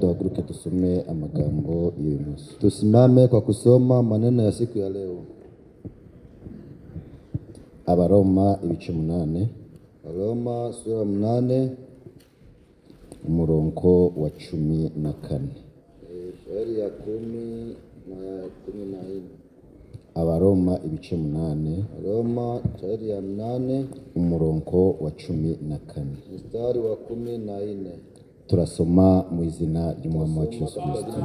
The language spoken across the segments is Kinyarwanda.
Tuhaguruke tusome amagambo y'umunsi. Tusimame kwa kusoma maneno ya siku ya leo. Abaroma ibice 8. Abaroma sura 8 umurongo wa 14. Shairi ya 10 na 14. Abaroma ibice 8. Abaroma shairi ya 8 umurongo wa 14. Mstari wa 14. Turasoma mu izina ry'Umwami wacu Yesu Kristo.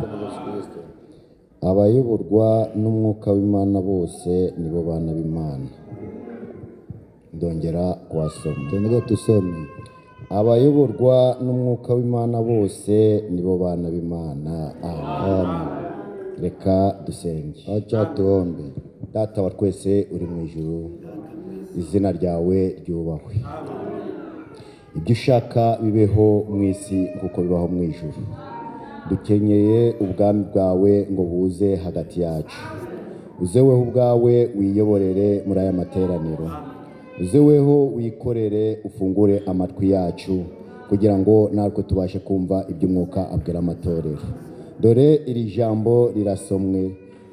Abayoborwa n'umwuka w'Imana bose nibo bana b'Imana. Ndongera kwasoma. Twende tusome. Abayoborwa n'umwuka w'Imana bose nibo bana b'Imana. Amen. Reka dusenge. Acha tuombe. Data wa twese uri mu ijuru, izina ryawe ryubahwe. Ibyo ushaka bibeho mu isi kuko bibaho mu ijuru. Dukenyeye ubwami bwawe ngo buze hagati yacu. Uzeweho ubwawe wiyoborere muri aya materaniro. Uzeweho wikorere ufungure amatwi yacu kugira ngo natwe tubashe kumva iby'umwuka abwira amatorero. Dore iri jambo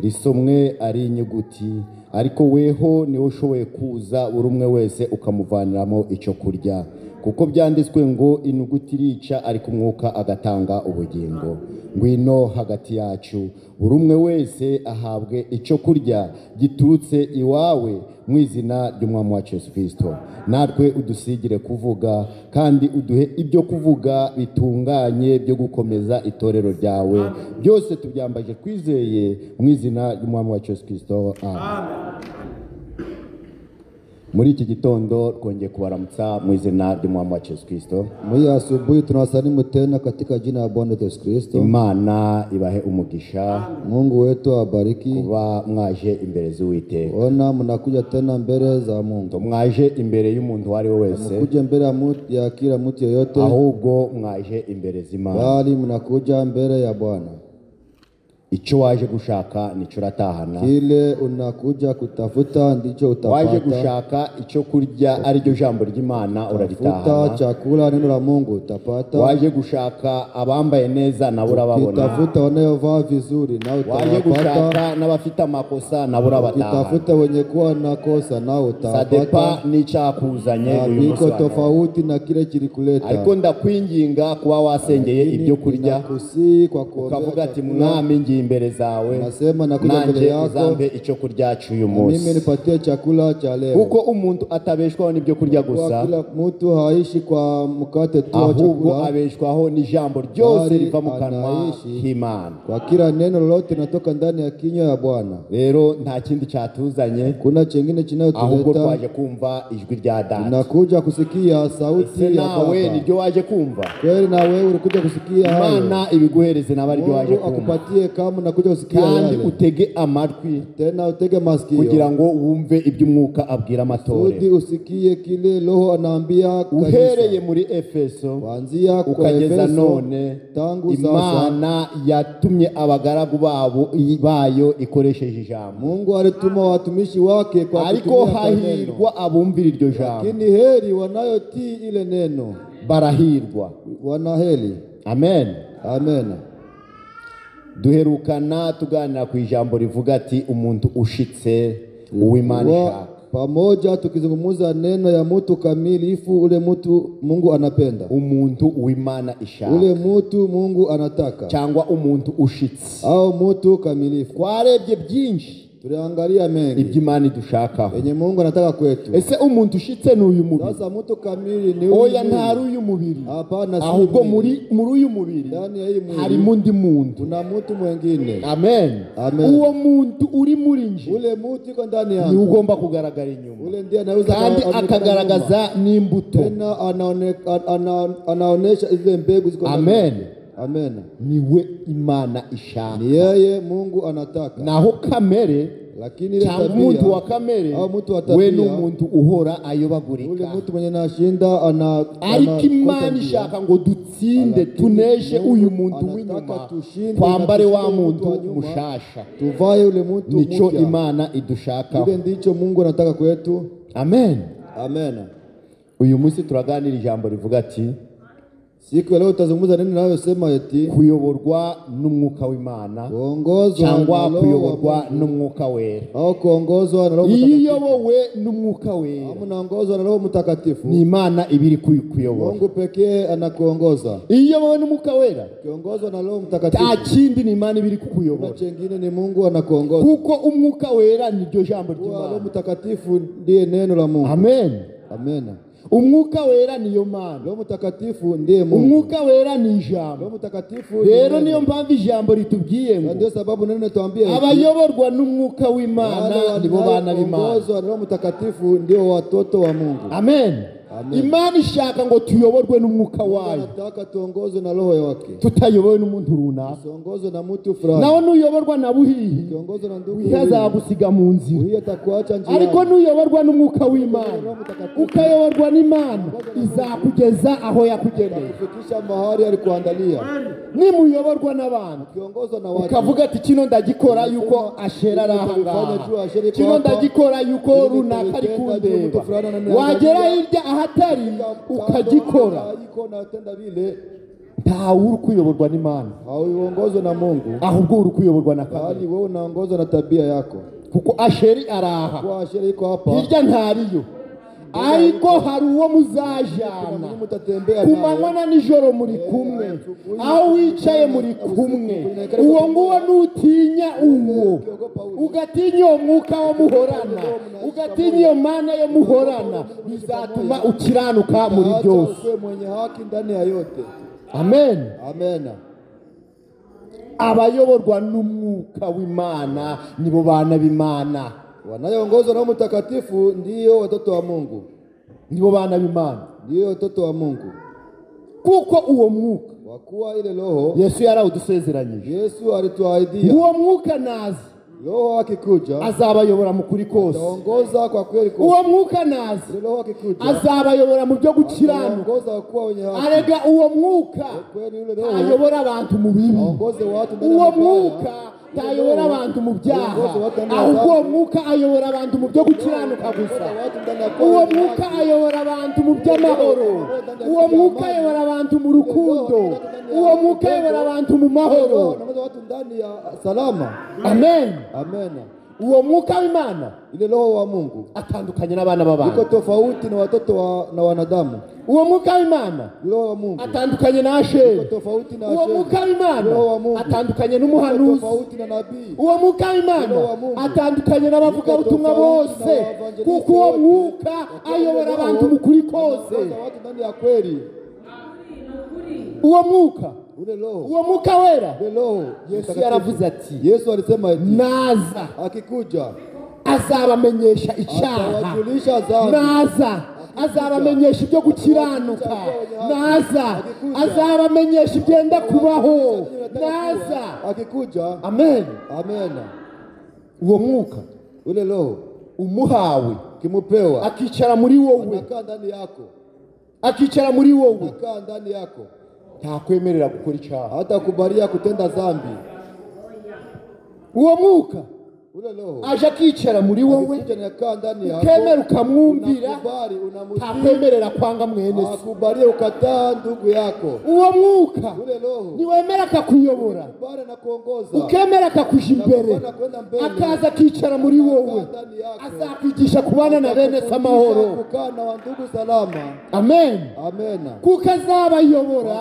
risomwe ari inyuguti, ariko weho niwe ushoboye kuza buri umwe wese ukamuvaniramo icyo kurya. Kuko byanditswe ngo inyuguti irica ariko umwuka agatanga ubugingo. Ngwino hagati yacu buri umwe wese ahabwe icyo kurya giturutse iwawe mu izina ry'Umwami wacu Yesu Kristo. Natwe udusigire kuvuga kandi uduhe ibyo kuvuga bitunganye byo gukomeza itorero ryawe. Byose tubyambaje twizeye mu izina ry'Umwami wacu Yesu Kristo. Amen. Muri iki gitondo twongeye kubaramutsa mu izina ry'Umwami wacu Yesu Kristo. Muri asubuhi tunawasalimu tena katika jina la Bwana Yesu Kristo. Imana ibahe umugisha. Mungu wetu abariki kuba mwaje imbere z'Uwiteka. Ona mnakuja tena mbele za Mungu. Mwaje imbere y'umuntu wari wese. Mnakuja mbele ya kila mtu yeyote. Ahubwo mwaje imbere z'Imana. Bali mnakuja mbele ya Bwana. Icyo waje gushaka nico uratahana. Kile unakuja kutafuta ndicho utapata. Waje gushaka icyo kurya ari ryo jambo ry'Imana uraritahana. Tafuta chakula neno la Mungu utapata. Waje gushaka abambaye neza na urababona. Utafuta wanayovaa vizuri na utapata. Waje gushaka n'abafite amakosa na urabatahana. Utafuta wenye kuwa na kosa na utapata. Sadepa nicyakuzanye uyu munsi. Biko tofauti na kile kilikuleta. Ariko ndakwinginga kuba wasengeye ibyo kurya. Ukavuga ati Mwami imbere zawe nasema nakuja mbele yako uzambe icyo kurya cy'uyu munsi. Mimi nipatie chakula cha leo. Kuko umuntu atabeshwaho n'ibyo kurya gusa. Kila mtu haishi kwa mkate tu wa chakula. Ahubwo abeshwaho n'ijambo ryose riva mu kanwa k'Imana. Kwa kila neno lolote natoka ndani ya kinywa ya Bwana. Rero nta kindi cyatuzanye. Kuna kingine kinayotuleta. Ahubwo twaje kumva ijwi rya Data. Tunakuja kusikia sauti ya Baba. Nawe niryo waje kumva. Kweli na wewe ulikuja kusikia hayo. Imana ibiguhereze nabari waje kumva. Akupatie Miriamu na kuja usikia kandi yale. utege amatwi Tena utege masikio kugira ngo wumve iby'umwuka abwira kusudi amatorero. usikie kile Roho anaambia Uhereye kanisa. muri Efeso Kuanzia kwa ukageza Efeso none, tangu sasa Imana yatumye abagaragu bayo ikoresheje ijambo. Mungu alituma watumishi wake kwa Ariko kutumia kwa neno. hahirwa abumvira iryo jambo, Lakini heri wanayotii ile neno. barahirwa. Wanaheri. Amen. Amen. Duherukana tuganira ku ijambo rivuga ati umuntu ushitse uw'Imana ishaka. Pamoja tukizungumza neno ya mtu kamilifu, ule mtu Mungu anapenda. Umuntu uw'Imana ishaka. Ule mtu Mungu anataka. Cyangwa umuntu ushitse. Au mtu kamilifu. Twarebye byinshi, tuliangalia mengi iby'Imana idushakaho. yenye Mungu anataka kwetu. Ese umuntu ushitse n'uyu mubiri? Sasa mtu kamili ni huyu. Oya, ntari uyu mubiri. Hapana, si ahubwo mwili. muri uyu mubiri Ndani ya hii mwili harimo undi muntu. kuna mtu mwingine. Amen. Amen. Uwo muntu uri muri nje, Ule mtu iko ndani ni yangu. ugomba kugaragara inyuma, Ule ndiye anaweza kandi akagaragaza n'imbuto. tena anaonesha zile mbegu ziko ndani. Amen. Amen. Niwe Imana ishaka. Ni yeye Mungu anataka. Naho kamere Lakini ile cyangwa tabia umuntu wa kamere, au mtu wa tabia, we n'umuntu uhora ayobagurika. ule mtu mwenye nashinda ariko Imana ishaka ngo dutsinde, tuneshe uyu muntu w'inyuma, twambare wa muntu mushasha. tuvaye ule mtu Nico mpya. Imana idushaka. Ile ndicho Mungu anataka kwetu. Amen. Amen. Uyu munsi turaganira ijambo rivuga ati siku ya leo tutazungumza neno linalosema eti kuyoborwa n'umwuka w'Imana, kuongozwa cyangwa na kuyoborwa n'umwuka wera. au kuongozwa na Roho Iyo Mtakatifu. uyobowe n'umwuka wera, Au unaongozwa na Roho Mtakatifu. ni Imana ibiri kuyobora. Mungu pekee anakuongoza. Iyo uyobowe n'umwuka wera, Kiongozwa na Roho Mtakatifu. nta kindi, ni Imana ibiri Na kukuyobora, chengine ni Mungu anakuongoza. kuko umwuka wera niryo jambo Roho ry'Imana. Mtakatifu ndiye neno la Mungu. Amen. Amen. Umwuka wera niyo Mana, Roho Mtakatifu ndiye Mungu. umwuka wera ni ijambo. Roho Mtakatifu ni Rero neno. niyo mpamvu ijambo ritubwiye ngo Ndio sababu neno linatuambia abayoborwa n'umwuka w'Imana nibo bana b'Imana. Kuongozwa na Roho Mtakatifu ndio watoto wa Mungu. Amen. Amen. Imana ishaka ngo tuyoborwe n'umwuka wayo, Anataka tuongozwe na roho yake. tutayobowe n'umuntu runaka. Tuongozwe na mtu fulani. Nawe nuyoborwa na buhihi, Tuongozwe na ndugu. ntihazagusiga mu nzira. Huyo atakuacha njia. Ariko nuyoborwa n'umwuka w'Imana, ukayoborwa n'Imana, izakugeza aho yakugeneye. kufikisha mahali alikuandalia. Nimuyoborwa n'abantu, Tuongozwe na watu. ukavuga ati kino ndagikora yuko ashera ari aha ngaha, kino ndagikora yuko runaka ari kundeba, wagera hirya ahatari ukagikora. Iko na tenda vile. Ntawe uri kuyoborwa n'Imana, Hauongozwe na Mungu. ahubwo uri kuyoborwa na Bali kamere, wewe unaongozwa na tabia yako. kuko asheri araha, Kwa sheria iko hapa. hirya ntariyo, ariko hari uwo muzajana Mtatembea ku manywa na nijoro muri kumwe, aho wicaye muri kumwe. Uwo nguwo nutinya uwo, ugatinya uwo mwuka wo muhorana, ugatinya iyo Mana yo muhorana, bizatuma ukiranuka muri byose. Uwe mwenye haki ndani ya yote. Amen. Amen. Abayoborwa n'umwuka w'Imana nibo bana b'Imana, Wanayoongozwa na Roho Mtakatifu ndio watoto wa Mungu. nibo bana b'Imana, Ndio watoto wa Mungu. kuko uwo mwuka Kwa kuwa ile roho Yesu yarawudusezeranyije. Yesu alituahidia. Uwo mwuka nazi Roho akikuja azabayobora mu kuri kose. ataongoza kwa kweli kwa. Uwo mwuka nazi Roho akikuja azabayobora mu byo gukiranuka. ataongoza kwa wenye haki. Arega uwo mwuka Kweli yule roho ayobora abantu mu bibi, aongoze watu ndani ya uwo mabaya. mwuka tayobora abantu mu byaha, ahubwo uwo mwuka ayobora abantu mu byo gukiranuka gusa. Uwo mwuka ayobora abantu mu by'amahoro, uwo mwuka ayobora abantu mu rukundo, uwo mwuka ayobora abantu mu mahoro. Anaongoza watu ndani ya salama. Amen. Amen. Uwo mwuka w'Imana Ile roho wa Mungu atandukanye n'abana iko b'abantu. tofauti na watoto na wanadamu. Uwo mwuka w'Imana Roho wa Mungu atandukanye na iko Asheri. tofauti na Uwo Asheri. mwuka w'Imana Roho wa Mungu atandukanye iko n'umuhanuzi. tofauti na nabii. Uwo mwuka w'Imana atandukanye n'abavugabutumwa bose, kuko uwo mwuka ayobora abantu mu kuri kose. Anaongoza watu ndani ya kweli. Uwo mwuka, Ule roho. uwo mwuka wera, Ule roho. Yesu yaravuze ati Yesu alisema eti naza akikuja azabamenyesha icyaha, atawajulisha dhambi. naza azabamenyesha ibyo gukiranuka. Naza azabamenyesha ibyenda kubaho. Naza akikuja, amen. amen, Uwo mwuka ule roho umuhawe kimupewa, akicara muri wowe, anakaa ndani yako, akicara muri wowe, anakaa ndani yako, ntakwemerera gukora icyaha. hata kubalia kutenda dhambi. Uwo mwuka Ule roho aje akicara muri wowe, ukemera ukamwumvira, ntakwemerera kwanga mwene se. akubalie ukataa ndugu yako. Uwo mwuka Ule roho niwemera akakuyobora, ukemera akakuja imbere, akaza akicara muri wowe, azakwigisha kubana na bene se amahoro. kukaa na wandugu salama. Amen. Amen. Kuko azabayobora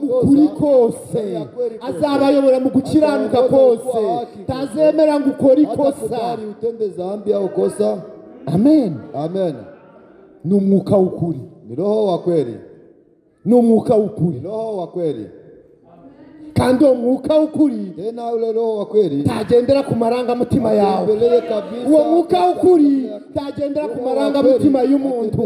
mu kuri kose, azabayobora mu gukiranuka kose, tazemera ngo ukore ikosa. Hatakubali utende dhambi au kosa. Amen. Amen. Ni umwuka w'ukuri, Ni roho wa kweli, ni umwuka ni w'ukuri. roho wa kweli. Kandi uwo mwuka w'ukuri Tena ule roho wa kweli tagendera ku marangamutima yawe. mbeleye kabisa. Uwo mwuka w'ukuri tagendera ku marangamutima y'umuntu,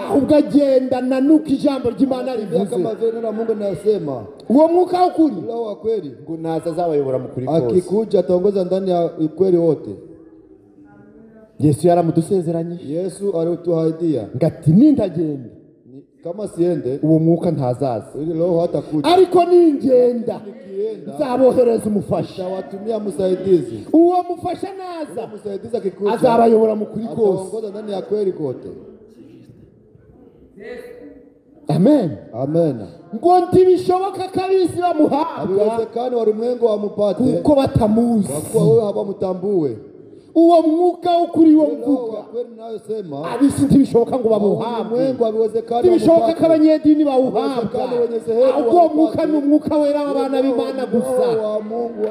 ahubwo agendana n'uko ijambo ry'Imana rivuze. kama vile neno la Mungu linasema. Uwo mwuka w'ukuri Roho wa kweli ngo naza azabayobora mu kuri kose. akikuja ataongoza ndani ya ukweli wote. Yesu yaramudusezeranyije, Yesu alituahidia ngati nintagenda kama siende uwo mwuka ntazaza, ile roho hatakuja. ariko ningenda Nikienda nzabohereza umufasha. tawatumia msaidizi. Uwo mufasha naza Msaidizi akikuja azabayobora mu kuri kose. ataongoza ndani ya kweli kote. Amen. Amen. Ngo ntibishoboka ko ab'isi bamuhabwa Habiwezekani walimwengu wamupate kuko batamuzi. kwa kuwa wewe hawamtambue. Uwo mwuka w'ukuri wo Roho mvuga wa kweli ninayosema ab'isi ntibishoboka ngo bamuhabwe, ulimwengu habiwezekani ntibishoboka ko wamupate. abanyedini bawuhabwa, ahubwo uwo mwuka ni umwuka wera w'abana b'Imana gusa. Roho wa Mungu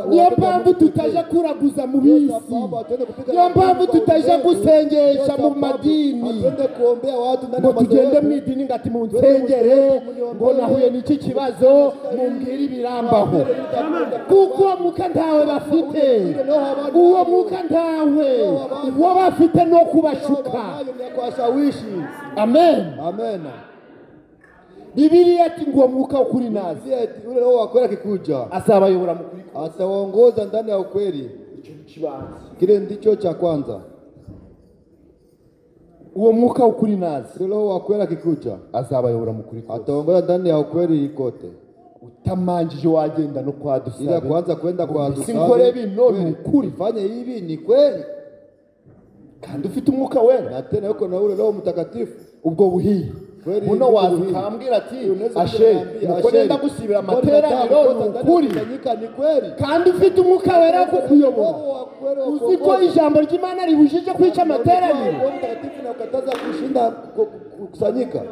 Niyo mpamvu tutaja kuraguza mu bisi, niyo mpamvu tutaja gusengesha mu madini, atende kuombea watu ndani ngo ya tugende madhehebu. mu idini ngati mu nsengere ngo nahuye n'iki kibazo mumbwire ibirambaho, kuko uwo mwuka ntawe bafite. Uwo mwuka ntawe, uwo bafite no kubashuka. Hayo ni ya kuwashawishi. Amen. Amen. Bibiliya ati ngo uwo mwuka w'ukuri naza Pia eti ule roho wa kweli akikuja azabayobora mu kuri kose. atawaongoza ndani ya ukweli. Kile ndicho cha kwanza. Uwo mwuka w'ukuri naza Ule roho wa kweli akikuja azabayobora mu kuri kose. ataongoza ndani ya ukweli kote. Utamanjije wagenda no kwa Ila dusabe, kwanza kwenda kwa sinkore bino ni ukuri, fanye hivi ni kweli. kandi ufite umwuka wera. Na tena yuko na ule Roho Mtakatifu. Ubwo buhiye Kweli buno ni waza buhiye. ukambwira ati Unaweza ashe kuniambia, nuko Asheri, nenda gusibira mbona amateraniro nataka ni ndani ukuri, kufanyika ni kweli. kandi ufite umwuka wera wo kukuyobora. Roho wa kweli wa Uzi ko kuongoza. ijambo ry'Imana ribujije kwica amateraniro? Roho Mtakatifu na ukataza kushinda kukusanyika.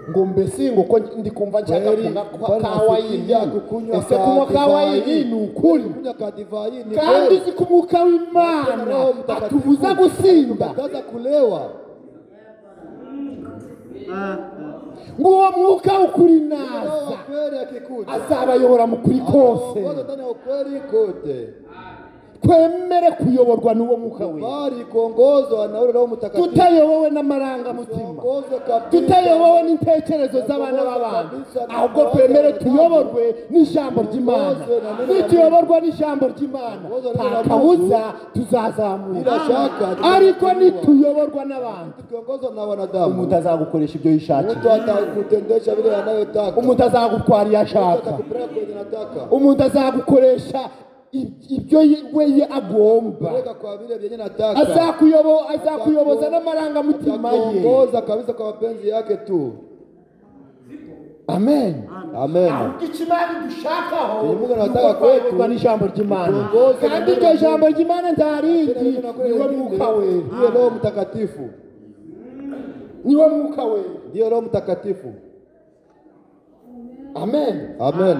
Ngo mbese ngo ko ndi kumva nshaka Kweli, kunywa bwana kawa yini, asikia kukunywa ese kunywa kawa divai. yini ni ukuri? Kunywa kadivai ni Kandi kweli. uzi ko umwuka w'Imana Roho Mtakatifu atubuza gusinda, ukataza kulewa. ngo uwo mwuka w'ukuri Roho naza wa kweli akikuja azabayobora mu kuri kose. ataongoza ndani ya ukweli kote. Twemere kuyoborwa n'uwo mwuka wera, Bali kuongozwa na ule Roho Mtakatifu. tutayobowe n'amarangamutima, Tuongozwe kabisa. tutayobowe n'intekerezo z'abana b'abantu, ahubwo twemere tuyoborwe n'ijambo ry'Imana. Nituyoborwa n'ijambo ry'Imana nta kabuza tuzazamuka, Bila shaka ariko nituyoborwa n'abantu tukiongozwa na wanadamu, umuntu azagukoresha ibyo yishakiye, mtu atakutendesha vile anayotaka, umuntu azagutwara iyo ashaka, atakupeleka kwenye anataka, umuntu azagukoresha ibyo we agomba, peleka kwa vile vyenye nataka, azakuyoboza n'amarangamutima ye. atakuongoza kabisa kwa mapenzi yake tu. Amen. Amen. Ahubwo ikimana dushakaho Mungu anataka kwetu kuyoborwa n'ijambo ry'Imana, tuongozwe kandi na iryo jambo ry'Imana ntarindi, niwe mwuka wera, ndiyo Roho Mtakatifu, niwe mwuka wera. ndiyo Roho Mtakatifu. Amen. Amen.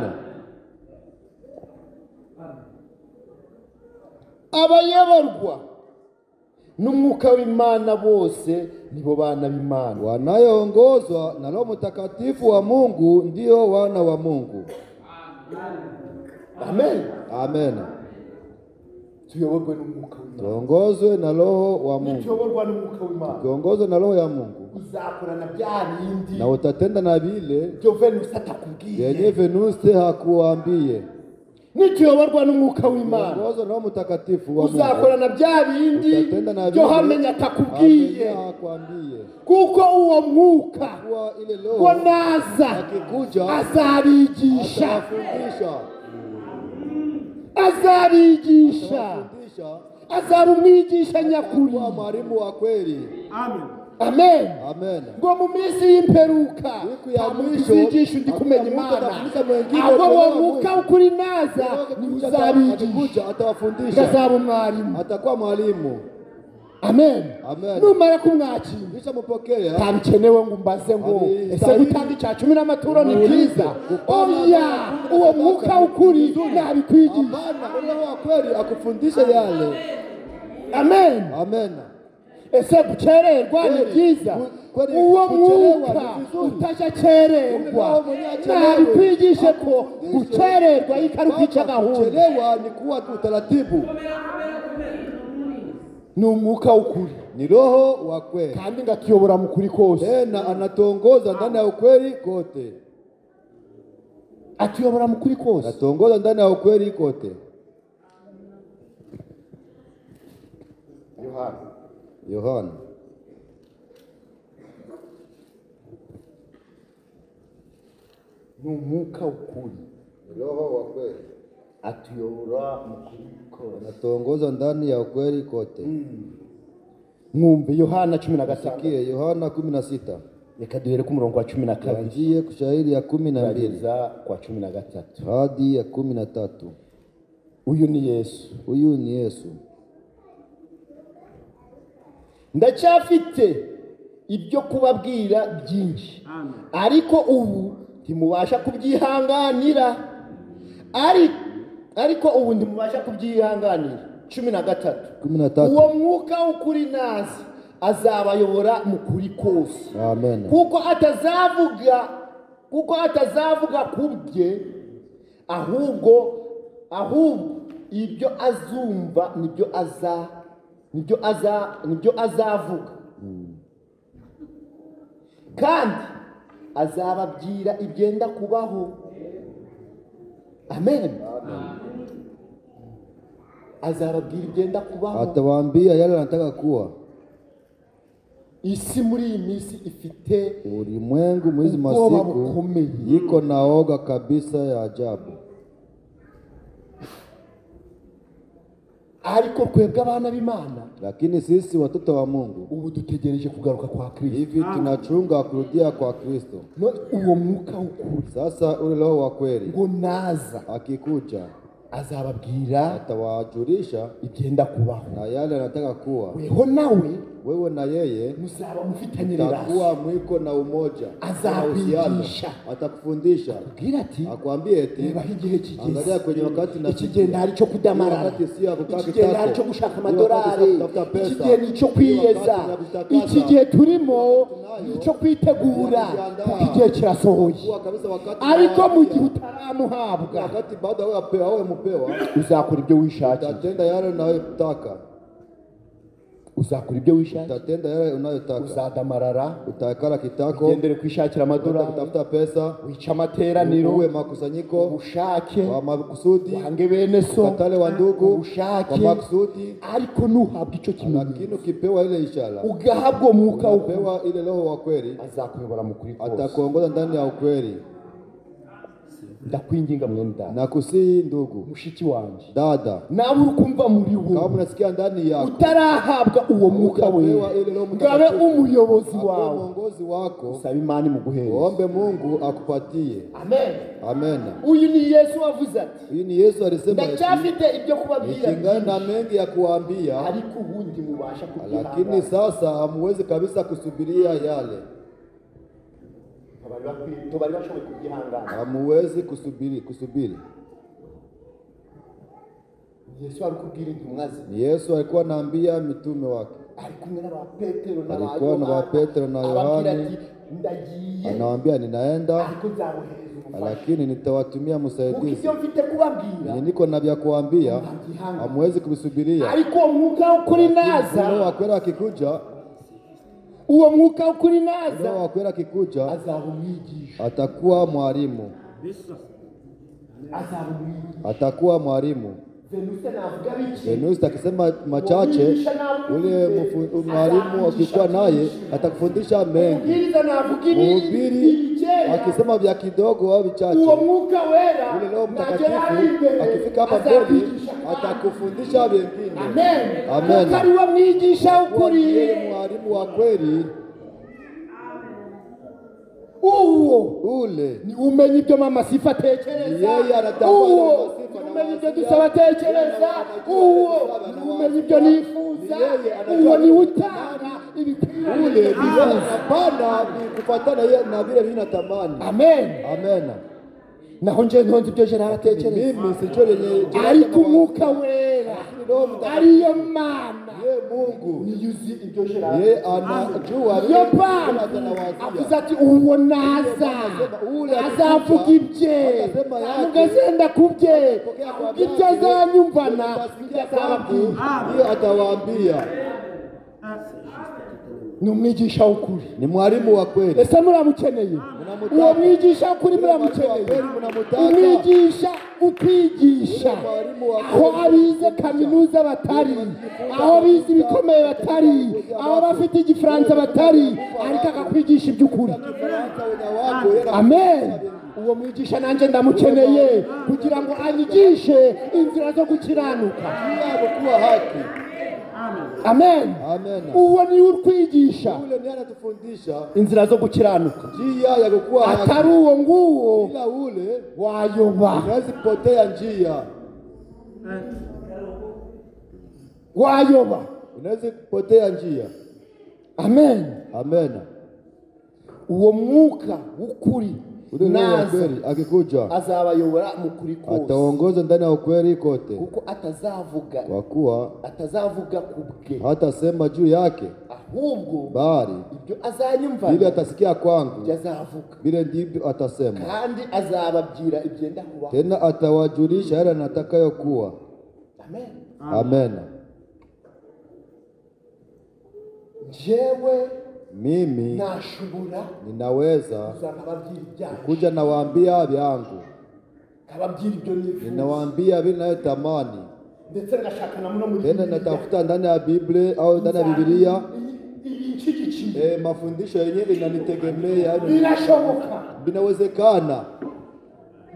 Abayoborwa n'umwuka w'Imana bose nibo bana b'Imana. Wanayoongozwa na Roho Mtakatifu wa Mungu ndio wana wa Mungu. Amen. Amen. tuyoborwe n'umwuka w'Imana. tuongozwe na roho wa Mungu. Tuyoborwa n'umwuka w'Imana. Tuongozwe na roho ya Mungu. Uzakorana bya bindi Na utatenda na vile byo Venus atakubwiye. yenye Venuste hakuambie. Nituyoborwa n'umwuka w'Imana. Tuongozwe na Roho Mtakatifu wa Mungu. Uzakorana bya bindi Utatenda na byo vile hamenya atakubwiye. hakuambie. Kuko uwo mwuka Kwa ile roho ngo naza akikuja azabigisha. atafundisha. Azabigisha. Azaba umwigisha nyakuri. Kwa mwalimu wa kweli. Amen. Amen. Ngo mu minsi y'imperuka Siku ya mwisho uzigisha undi kumenya Imana. atafundisha wengine Ahubwo kuelewa uwo mwuka ukuri naza ni uzabigisha. Akikuja atawafundisha. Azaba umwarimu. Atakuwa mwalimu. Amen. Amen. Numara kumwakira Kisha mpokea. ntabikenewe ngo mbaze ngo ese gutanga icya 10 n'amaturo ni byiza. Oya, uwo mwuka ukuri nabikwigisha. Hapana, roho wa kweli akufundisha yale. Amen. Amen. Ese gucererwa ni byiza. Uwo mwuka utajacererwa nabikwigishe ko gucererwa ikarukica gahunda. Kuchelewa ni kuwa utaratibu. Ni umwuka ukuri, Ni roho wa kweli. kandi ngatuyobora mu kuri kose. Tena anatuongoza ndani ya ukweli kote. Atuyobora mu kuri kose. Anatuongoza ndani ya ukweli kote. Yohana. Ni umwuka ukuri, Roho wa kweli. atuyobora mu kuri kose. Anatuongoza ndani ya ukweli kote. Mwumve Yohana 16. Sikie Yohana 16. Reka duhere ku murongo wa 12 Tuanzie kushairi ya 12 kugeza kwa 13. hadi ya 13. Uyu ni Yesu. Huyu ni Yesu. Ndacyafite ibyo kubabwira byinshi, ariko ubu ntimubasha kubyihanganira. Ariko ubu ntimubasha kubyihanganira. 13. Uwo mwuka ukuri nazi azabayobora mu kuri kose. Amen. Kuko atazavuga kubye, ahubwo ibyo azumva nibyo azavuga. Kandi azababwira ibyenda kubaho. Amen. Azababwira ibyenda kubaho. Atawaambia yale anataka kuwa. Isi muri iyi minsi ifite Ulimwengu mwizi ubwoba masiku bukomeye. yiko naoga kabisa ya ajabu. Ariko twebwe abana b'Imana, Lakini sisi watoto wa Mungu ubu dutegereje kugaruka kwa Kristo. hivi tunachunga kurudia kwa Kristo. No, uwo mwuka ukuri Sasa ule roho wa kweli ngo naza akikuja azababwira atawajulisha ibyenda kubaho. na yale anataka kuwa. Weho nawe Wewe na yeye muzaba mufitanye relaso. takuwa mwiko na umoja. Azabigisha. Atakufundisha. Bwira ati Akwambie eti reba igihe kigeze. angalia kwenye wakati na ikigenda hari cyo kudamarara. wakati si ya kukaa Ikigenda hari cyo kitako. gushaka Ni wakati amadolari. si ya kutafuta pesa. Ikigihe ni cyo Ni kwiyeza. wakati ya kutakasa. Iki gihe turimo ni cyo kwitegura, kuko igihe kirasohoye. Kuwa kabisa wakati Ariko mu gihe utaramuhabwa, wakati baada wewe apewa wewe mpewa uzakora ibyo wishakiye. utatenda yale unayotaka. Uzakora ibyo wishakiye. Utatenda yale unayotaka. Uzadamarara, Utakala kitako. ugendere kwishakira amadolari, Kutafuta pesa. wica amateraniro, Uwe makusanyiko. ubushake, Kwa makusudi. wange bene so, Ukatale wa ndugu. ubushake. Kwa makusudi. Ariko nuhabwa icyo kimenyetso, Lakini ukipewa ile ishara. ugahabwa umwuka ukuri, Ukipewa ile roho wa kweli. azakuyobora mu kuri kose. Atakuongoza ndani ya ukweli. Ndakwinginga mwene data, Nakusihi ndugu. mushiki wanje, Dada. nawe uri kumva muri Kama wowe unasikia ndani yako. utarahabwa uwo mwuka Ujapewa we ile Roho ngabe Mtakatifu. umuyobozi Akuwe wawe, mwongozi wako. usaba imana imuguhereza. Ombe Mungu akupatie. Amen. Amen. Uyu ni Yesu wavuze ati, Huyu ni Yesu alisema eti, ndacyafite ibyo kubabwira nikingana na byinshi, mengi ya kuambia, ariko ubundi mubasha lakini kubyihangana. sasa hamuwezi kabisa kusubiria yale. Tubari bashoboye kubyihangana. Hamuwezi kusubiri. Yesu ari kubwira intumwa ze, Ni Yesu alikuwa anaambia mitume wake. ari kumwe n'aba Petero Alikuwa na ba Petero na ababwira Yohani. ati ndagiye anawaambia ninaenda, ariko nzabohereza umufasha. lakini nitawatumia Kuko msaidizi. ibyo mfite kubabwira Ni niko na vya kuambia, hamwezi kubisubiria. ariko uwo mwuka w'ukuri naza, Roho wa kweli akikuja, uwo mwuka w'ukuri naza Roho wa kweli akikuja, azaba umwigisha, atakuwa mwalimu, azaba umwigisha. atakuwa mwalimu. Venuse navuga biki? Venus akisema machache, ule mwalimu akikuwa naye atakufundisha mengi. Mubwiriza navuga Mhubiri akisema vya kidogo au vichache, uwo mwuka wera ule Roho nagera Mtakatifu imbere akifika hapa mbele azakwigisha. atakufundisha wengine. Amen. Amen. Kuko ari we mwigisha w'ukuri. Yeye mwalimu wa kweli, Uwo ule ni umenye ibyo mama Sifa atekereza. yeye anatambua Uwo Mama Sifa na umenye ibyo Mama dusaba atekereza. Uwo ni umenye ibyo nifuza. Uwo ni utanga ibikwiriye. ule bila hapana kufuatana na vile vinatamani. Amen. Amen. Naho nje ntonzi ibyo Gerard atekereza. Mimi sicho lenye Ariko umwuka wera ariyo Mana ye Mungu niyuzi ibyo Gerard. ye anajua Yo Bwana avuze ati uwo naza azavuga ibye mugazenda kubye ibyo azanyumvana ibyo azababwira. Hiyo atawaambia. Ni umwigisha w'ukuri. Ni mwalimu wa kweli. Ese muramukeneye? Uwo mwigisha w'ukuri muramukeneye? Umwigisha ukwigisha aho abize kaminuza batari, aho bize ibikomeye batari, aho bafite igifaransa batari, ariko akakwigisha iby'ukuri. Amen. Uwo mwigisha nanjye ndamukeneye kugira ngo anyigishe inzira zo gukiranuka. Kuwa haki. Amen. Amen. Uwo ni urwigisha Ule ndiye anatufundisha inzira zo gukiranuka. njia ya kukuwa haki. Atari uwo nguwo Ila ule wayoba, unaweza kupotea njia. wayoba. Unaweza kupotea njia. Amen. Amen. Uwo mwuka w'ukuri Ule Roho wa naza kweli akikuja azabayobora mu kuri kose, ataongoza ndani ya ukweli kote, kuko atazavuga ku bwe, hatasema juu yake, ahubwo bali ibyo azanyumva vile atasikia kwangu, ibyo azavuga, vile ndivyo atasema, kandi azababwira ibyenda kubaho. tena atawajulisha yale anatakayokuwa. Amen. Amen. Jewe Mimi nashobora ninaweza kuzababwira ibyacu, kuja nawaambia vyangu, kababwira ibyo nifuza, ninawaambia vile nayotamani, ndetse ngashaka na muno muri tena natafuta ndani ya Biblia au ndani ya Biblia ibinshyigikiye. mafundisho yenyewe inanitegemea. Birashoboka, Binawezekana,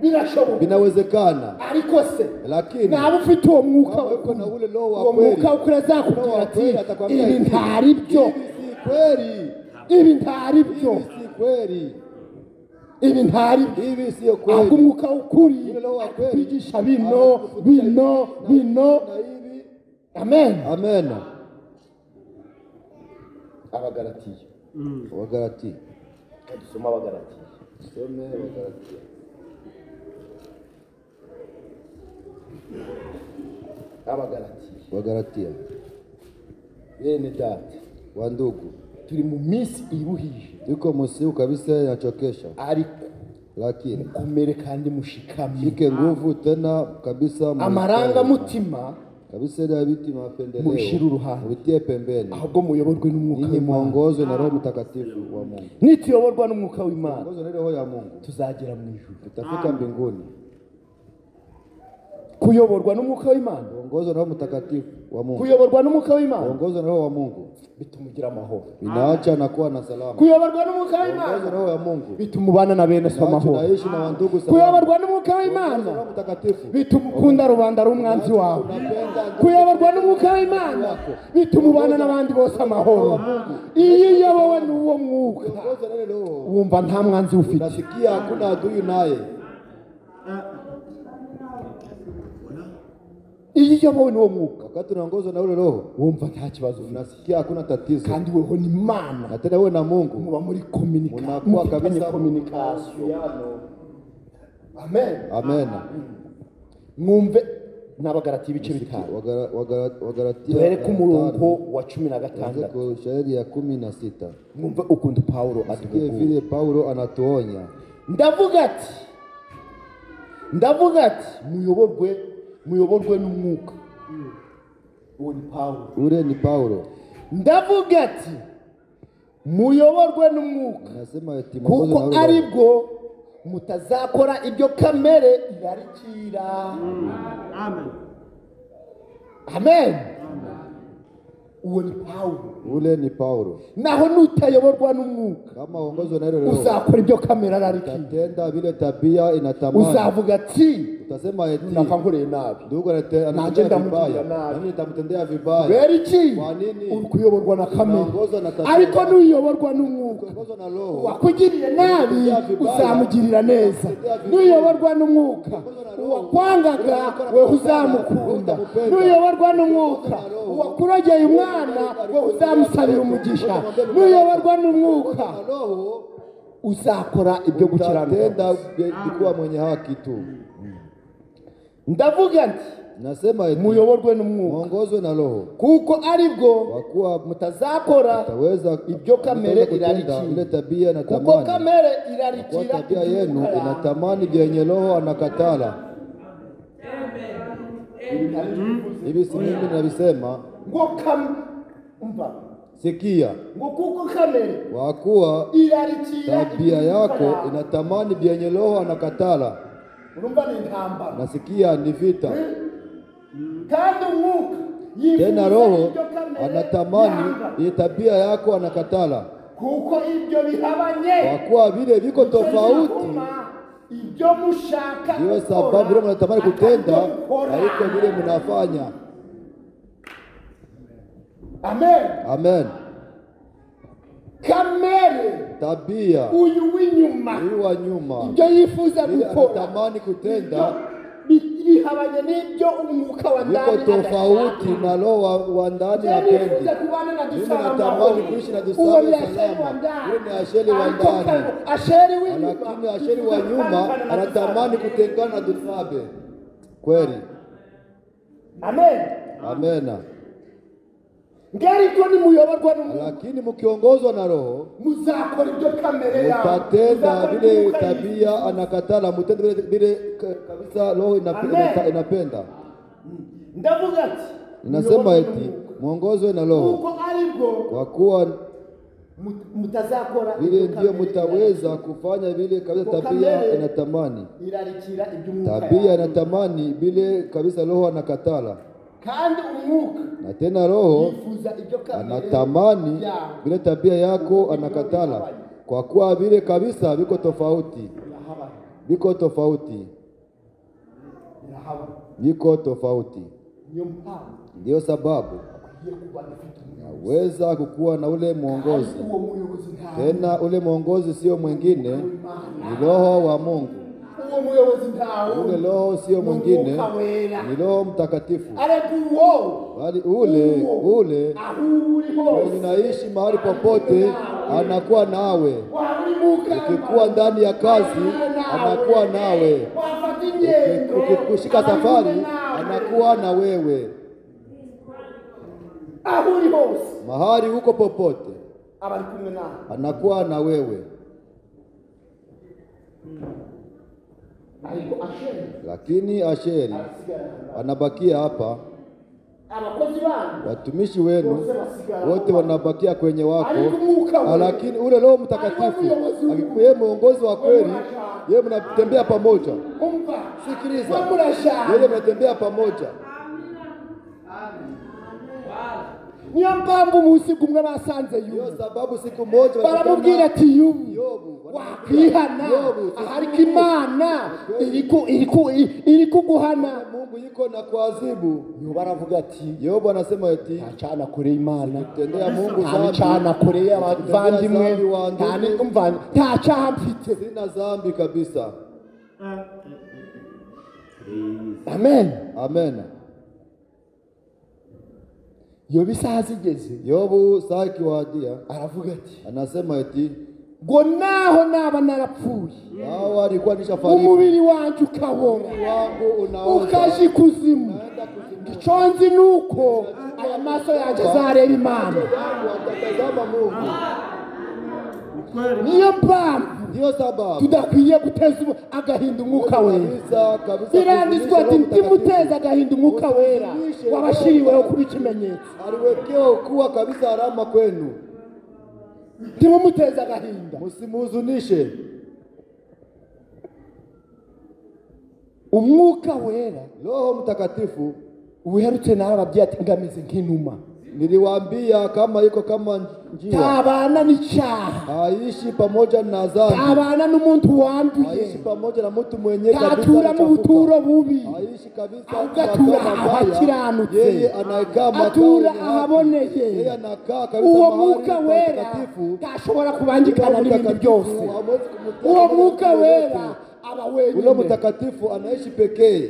birashoboka, binawezekana, ariko se lakini naba ufite uwo mwuka kama uko na ule Roho wa uwo kweli, mwuka ukuri azakubwira ati atakwambia ibi ntari byo, hivi si kweli, ibi ntari byo, hivi si kweli, ibi ntari byo. hivi sio Ahubwo kweli. umwuka ukuri Ule Roho wa kweli kwigisha bino bino bino. na hivi. Amen. Amen. Abagalatiya, Wagalati. dusoma Abagalatiya. Some Wagalati. Abagalatiya, Wagalatia. bene data, Wa ndugu, turi mu minsi iruhije, tuko musiku kabisa yachokesha, ariko lakini mukomere kandi mushikamye. shike nguvu tena kabisa, Amarangamutima kabisa ile biti mapendeleo mubishire uruhande, mubitie pembeni, ahubwo muyoborwe n'umwuka ninyi w'Imana. mwongozwe na Roho Mtakatifu wa Mungu. Nituyoborwa n'umwuka w'Imana Mwongozwe na Roho ya Mungu, tuzagera mu ijuru. tutafika mbinguni. Kuyoborwa n'umwuka w'Imana, Mwongozwe na Roho Mtakatifu wa Mungu, kuyoborwa n'umwuka w'Imana mwongozwe na Roho wa Mungu, bituma ugira amahoro. inaacha na kuwa na salama. Kuyoborwa n'umwuka Mwongozwe na w'Imana Roho ya Mungu, bituma ubana na bene so inaacha amahoro. naishi na wandugu salama. Kuyoborwa n'umwuka Mwongozwe na w'Imana Roho Mtakatifu, bituma ukunda rubanda rumwanzi wawe. unapenda ndugu. Kuyoborwa n'umwuka w'Imana bituma ubana n'abandi bose amahoro. Iyo uyobowe n'uwo mwuka Mwongozwe na ile Roho, wumva nta mwanzi ufite. unasikia hakuna adui naye. Iyo uyobowe n'uwo mwuka Wakati unaongozwa na ule Roho, wumva nta kibazo ufite, unasikia hakuna tatizo, kandi weho ni Imana, na tena wewe na Mungu muba muri unakuwa kabisa communication. Amen. Amen. Mwumve n'Abagalatiya ibice bitanu Wagalatia duhere ku murongo wa 16 kwa shairi ya 16. mwumve ukuntu Paulo Sikia atutegura. vile Paulo anatuonya. ndavuga ati muyoborwe n'umwuka. Uwo ni Paulo. Ule ni Paulo. Ndavuga ati muyoborwe n'umwuka Anasema eti kuko aribwo mutazakora ibyo kamere irarikira. Amen. Uwo ni Paulo. Ule ni Paulo. Naho nutayoborwa n'umwuka Kama uongozwe na hilo uzakora ibyo kamere ararikira. utatenda vile tabia inatamani. Uzavuga ati Utasema eti nakankoreye nabi. ndugu anatenda vibaya. Nami nitamtendea vibaya. Kubera iki? Kwa nini? Uri kuyoborwa na kamere. Unaongozwa na tabia. Ariko nuyoborwa n'umwuka Uongozwa na roho. wakugiriye nabi uzamugirira neza. Nuyoborwa n'umwuka uwakwangaga we uzamukunda. Nuyoborwa n'umwuka uwakurogeye umwana we uzamusabira umugisha. Nuyoborwa n'umwuka uzakora ibyo gukiranuka. Utatenda kuwa mwenye haki tu. Ndavuga nti Nasema eti muyoborwe n'umwuka muongozwe na roho. kuko aribwo Kwa kuwa mutazakora mtaweza ibyo kamere kutenda irarikira. ile tabia na Kuko tamani. kamere Kwa irarikira tabia yenu inatamani vyenye roho anakatala. Hivi si mimi ninavisema. umva Sikia. ngo kuko kamere Kwa kuwa irarikira tabia yako inatamani vyenye roho anakatala. urumva ni intambara. Nasikia ni vita. Kandi umwuka Tena roho anatamani ile tabia yako anakatala. kuko ibyo bihabanye. Kwa kuwa vile viko tofauti. Ibyo mushaka Ndio sababu vile mnatamani kutenda haiko vile mnafanya. Amen. Amen. Kamere Tabia uyu w'inyuma huyu wa nyuma ibyo yifuza vile gukora anatamani kutenda bihabanye n'ibyo umwuka wa ndani viko tofauti na roho wa ndani hapendi. Mimi natamani kuishi na Dusaba salama. Yule ni Asheri wa ndani. Lakini Asheri wa nyuma anatamani kutengana na Dusabe. Kweli. Amen. Amena. Ngariko ni muyoborwa n'umwuka Lakini mkiongozwa na roho muzakora ibyo kamere yawe. mutatenda vile tabia anakatala, mutende vile kabisa roho inapenda. Ndavuga ati Ninasema eti muongozwe na roho. kuko aribwo Kwa kuwa mutazakora vile ndio mtaweza kufanya vile kabisa tabia inatamani. irarikira ibyo umwuka Tabia inatamani vile kabisa roho anakatala. kandi umwuka Na tena roho yifuza ibyo kamere anatamani vile tabia yako anakatala. Kwa kuwa vile kabisa viko tofauti. Viko tofauti. Viko tofauti. Ndio sababu naweza kukuwa na ule mwongozi. Tena ule mwongozi sio mwingine, ni Roho wa Mungu. Ule Roho sio mwingine, ni Roho Mtakatifu. Bali ule unaishi mahali popote anakuwa nawe. Ukikuwa ndani ya kazi anakuwa nawe. Ukikushika safari anakuwa na wewe. Mahali huko popote anakuwa na wewe. Lakini Asheri anabakia hapa. Watumishi wenu wote wanabakia kwenye wako. Lakini ule Roho Mtakatifu akikuye mwongozi wa kweli, yeye mnatembea pamoja. Sikiliza, yeye mnatembea pamoja. niyo mpamvu munsi gumwe basanze Ndio sababu siku moja baramubwira ati Yobu wakwihana ariko Imana iri kuguhana. Mungu yuko na kuadhibu. Yobu aravuga ati Yobu anasema eti ntacana kure Imana, tendea Mungu dhambi, ntacana kure abavandimwe, ntacaha mfite, sina dhambi kabisa. Amen. Amen. Yobu isaha zigeze, Yobu saa ikiwadia aravuga ati anasema eti ngo naho naba narapfuye, hao alikuwa nishafariki, umubiri wanjye ukabora, wangu unaoza, ukaja ikuzimu, iconzi nuko aya maso yanjye azareba Imana. watatazama Mungu. Niyo mpamvu Ndio sababu tudakwiye guteza agahinda umwuka wera. kabisa Biranditswe ati ntimuteze agahinda umwuka wera wabashiriweho kuba ikimenyetso. aliwekewa kuwa kabisa alama kwenu. Ntimumuteze agahinda. Msimuhuzunishe. Umwuka wera Roho Mtakatifu uherutse nawe ababyeyi ati ngameze nk'inuma. niliwaambia kama yuko kama njiwa, Tabana n'icyaha, haishi pamoja na dhambi, tabana n'umuntu wanduye, haishi pamoja na mtu mwenye kabisa tatura mu buturo bubi, haishi kabisa agatura ahakiranutse, yeye anaekaa makao atura ahaboneye. yeye anakaa kabisa Uwo mahali mwuka wera patakatifu. ntashobora kubangikana n'ibindi byose. Uwo mwuka wera aba Ule wenyine. Mtakatifu anaishi pekee.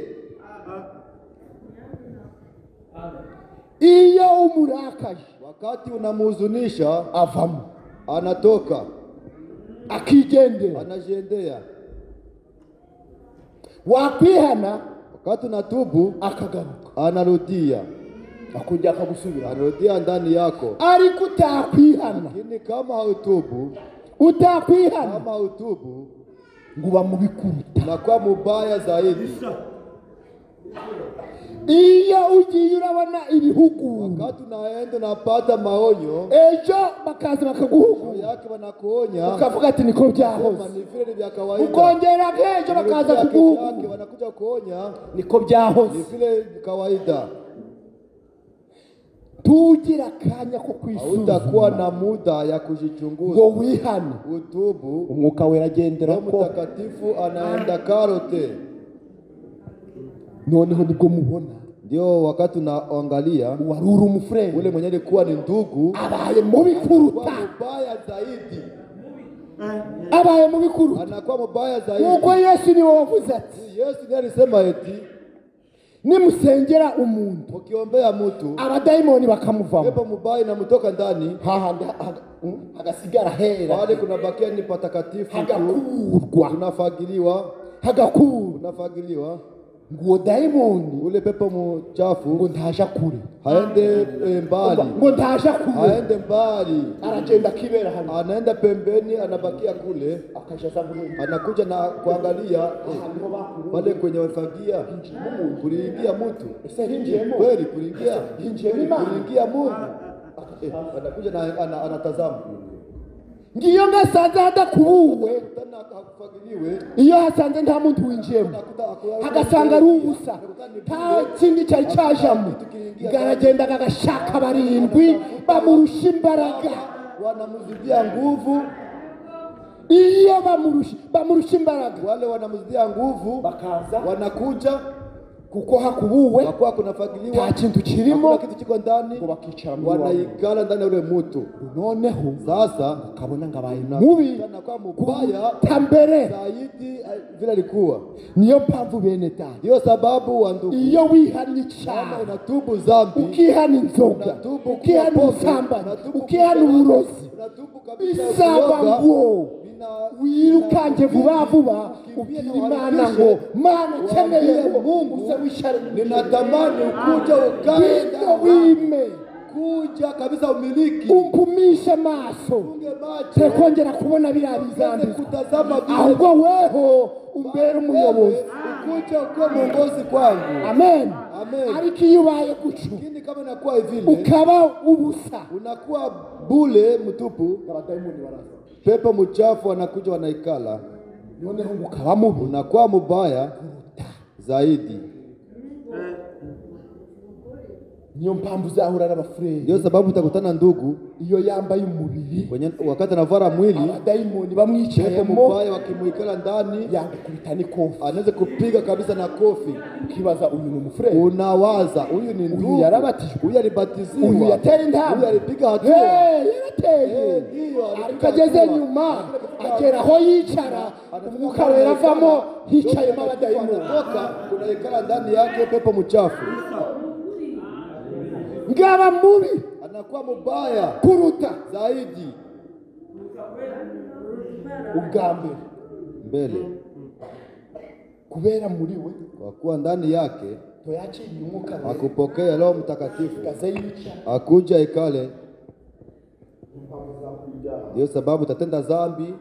Iyo umurakaje Wakati unamhuzunisha avamo, anatoka, akigendera. anajiendea. Wakwihana Wakati unatubu akagaruka, anarudia, akongera akagusubira. anarudia ndani yako. Ariko utakwihana, Lakini kama hautubu, utakwihana ngo uba mu bikuruta. unakuwa mubaya zaidi. Iyo ugiye urabona ibihugu, Wakati unaenda unapata maonyo ejo bakaza bakaguhugura, yake, wanakuonya ukavuga ati niko byahoze. kama ni vile vya kawaida. Ukongera ejo bakaza kuguhugura, wanakuja kuonya niko byahoze. ni vile kawaida. Tugira akanya ko Hautakuwa kwisuzuma na muda ya kujichunguza, ngo wihane. utubu. Umwuka wera agendera Roho ko, Mtakatifu anaenda karote. noneho nibwo mubona Ndio wakati unaangalia warura umufurere ule mwenye alikuwa ni ndugu abaye mubi kuruta, anakuwa mubaya zaidi, abaye mubi kuruta. anakuwa mubaya zaidi. Nuko Yesu niwe wavuze ati Yesu ndiye alisema eti nimusengera umuntu mukiombea mtu abadayimoni bakamuvamo, pepo mubaya inamtoka ndani, hahandi hagasigara hera, pale kunabakia ni patakatifu tu, hagakurwa, unafagiliwa. ngo dayimoni Ule pepo mchafu ngo ntaja kure, haende mbali, ngo ntaja kure, haende mbali, aragenda kibera hano, anaenda pembeni, anabakia kule, akajaza burundu. anakuja na kuangalia pale kwenye wafagia kuliingia mtu. Ese hinjiyemo Kweli kuliingia Mungu. Anakuja na anatazama. ngiyo ngasanze hadakubuwe, Tena hakufagiliwe, iyo hasanze nta muntu winjiyemo, hagasanga ari ubusa, nta kindi cyari cyajamo, garagenda agashaka barindwi bamurusha imbaraga. wanamzidia nguvu, Iyo bamurusha imbaraga, wale wanamzidia nguvu bakaza wanakuja, kuko hakubuwe kwa kuwa kunafagiliwa, nta kintu kirimo, hakuna kitu kiko ndani, ngo bakicara mu wanyu. wanaikala ndani ya ule mtu. Noneho Sasa kabona ngabaye mubi anakuwa mubaya tambere. zaidi vile alikuwa. Niyo mpamvu bene data, Ndio sababu wa ndugu, iyo wihannye kama icyaha, unatubu dhambi, ukihana inzoga, ukihana ubusambanyi, ukihana uburozi, unatubu kabisa bisaba uoga, ngo bina- wirukange vuba vuba ubwire Imana ngo Mana nkeneye Mungu, uze wishare ninatamani ukuja ukae bino wime kuja kabisa umiliki, umpumishe amaso unge macho, tekongera kubona biriya uweze bizanditswe, kutazama vile ahubwo weho umbere umuyobozi. ukuja ukiwa mwongozi kwangu. Amen. Amen. Ariko iyo ubaye gutyo Lakini kama inakuwa hivile, ukaba ubusa, unakuwa bule mtupu, abadayimoni baraza, pepo mchafu anakuja wanaikala, noneho ukaba mubi, unakuwa mubaya zaidi. niyo mpamvu uzahura n'abafureri. Ndio sababu utakutana ndugu Iyo yambaye umubiri, wakati anavara mwili, abadayimoni pepo bamwicayemo, mubaya wakimuikala ndani, yagukubita n'ikofi, anaweza kupiga kabisa na kofi. ukibaza uyu ni umufureri, Unawaza huyu ni ndugu, yarabatijwe, huyu alibatiziwa, uyu yatera intambwe, huyu alipiga hatua. yarateye, Ndiyo, ariko ageze nyuma agera aho yicara, umwuka wera avamo, hicayemo abadayimoni. Anatoka, kunaikala ndani yake pepo mchafu, Ngaba mubi anakuwa mubaya kuruta zaidi. ubwa mbere, Mbele kubera muri we kwa kuwa ndani yake akupokea Roho Mtakatifu, akuja ikale. Ndio sababu utatenda dhambi,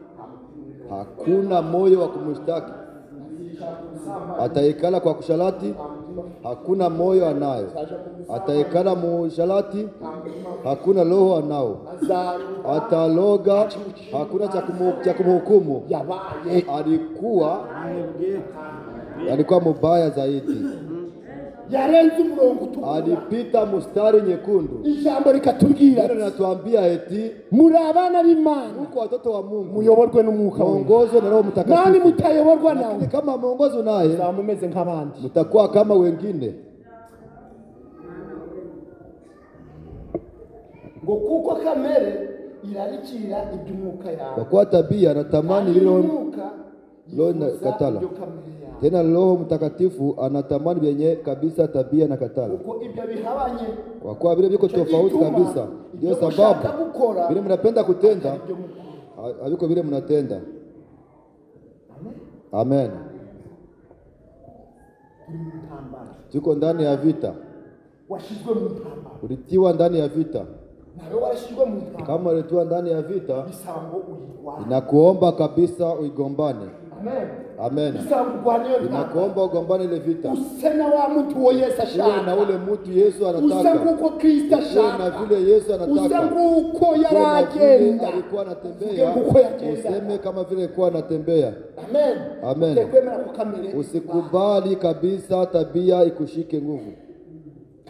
hakuna moyo wa kumshtaki. Ataikala kwa kushalati, hakuna moyo anayo. Ataikala mushalati, hakuna roho anao. Ataloga, hakuna cha kumhukumu. Alikuwa mubaya zaidi. Alipita mustari nyekundu. Ijambo likatubwira linatuambia eti muri abana b'Imana, uko watoto wa Mungu, muyoborwe n'umwuka muongozwe na Roho Mtakatifu. Nani mutayoborwa nawe? Lakini kama muongozwe naye, mumeze nk'abandi, mtakuwa kama wengine. ngo kuko kamere irarikira iby'umwuka yawe, kwa kuwa tabia anatamani lilo na katala. Tena Roho Mtakatifu anatamani vyenye kabisa tabia na katala. Kwa kuwa vile viko tofauti kabisa. Ndio sababu vile mnapenda kutenda haviko vile mnatenda. Amen. Tuko ndani ya vita. Ulitiwa ndani ya vita. Kama ulitiwa ndani ya vita, inakuomba kabisa uigombane. Amen. Inakuomba ugombane ile vita. Usena wa mtu wa Yesu ashaka. Na ule mtu Yesu anataka. Usanguko Kristo ashaka. Na vile Yesu anataka. Usanguko yaragenda. Alikuwa anatembea. Useme kama vile alikuwa anatembea. Amen. Amen. Usikubali kabisa tabia ikushike nguvu.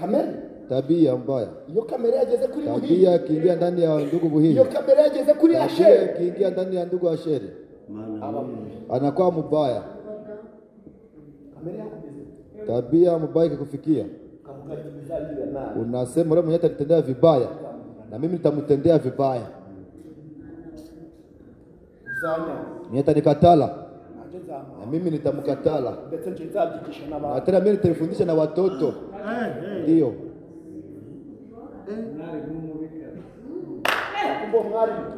Amen. Tabia mbaya. Iyo kamera yageze kuri Buhiri. Tabia kiingia ndani ya ndugu Buhiri. Iyo kamera yageze kuri Asheri. Tabia kiingia ndani ya ndugu Asheri. Anakuwa mbaya. Tabia mbaya ikikufikia, unasema yule mwenye atanitendea vibaya na mimi nitamtendea vibaya. Mwenye atanikatala na mimi nitamkatala. Na tena mimi nitafundisha na watoto. Ndio.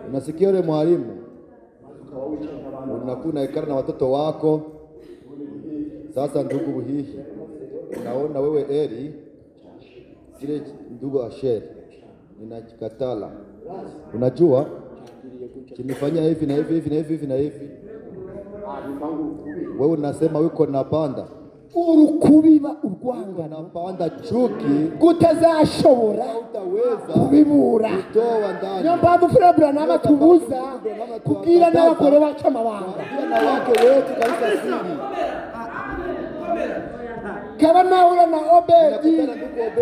Unasikia yule mwalimu, unakuwa unaikana na watoto wako. Sasa ndugu Buhihi, unaona wewe eri kile ndugu Asheri ninakikatala. Unajua kimefanya hivi na hivi na hivi na hivi. Wewe unasema uko napanda urukubiba urwanga napanda chuki kutazashobora utaweza kubibura kutoa ndani. Niyo mpamvu Furabura nama tubuza kubwira n'abagore bacu amabanga na wake wetu kabisa siri. Kaba nahura na Obedi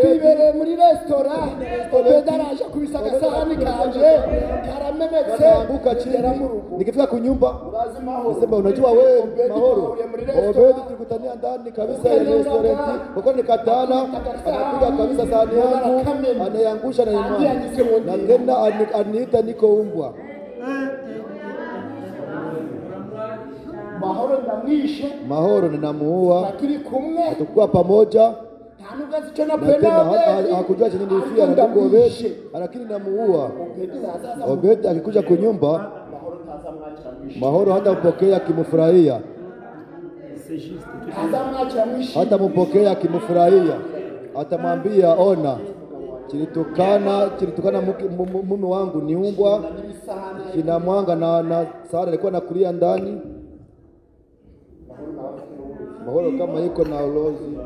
twibereye muri restaurant, Obedi araje kubisa agasahani kanje karamemetse anguka chini. Nikifika kunyumba nasema unajua wewe Mahoro, Obedi tulikutania ndani kabisa ya restaurant, huko nikatana anapiga kabisa sahani yangu anayangusha na imani na tena aniita niko umbwa. Mahoro ndamwishe, Mahoro ninamuua, turi kumwe tukua pamoja. Tanuga zicho napenda Obedi hakujua chenye nilifia na ndugu Obedi, lakini namuua. Obedi akikuja kunyumba, Mahoro hata mpokea kimfurahia, hata mpokea kimfurahia, atamwambia ona chilitukana mume wangu ni umbwa, kina mwanga na Sara alikuwa nakulia ndani. Mahoro kama iko na ulozi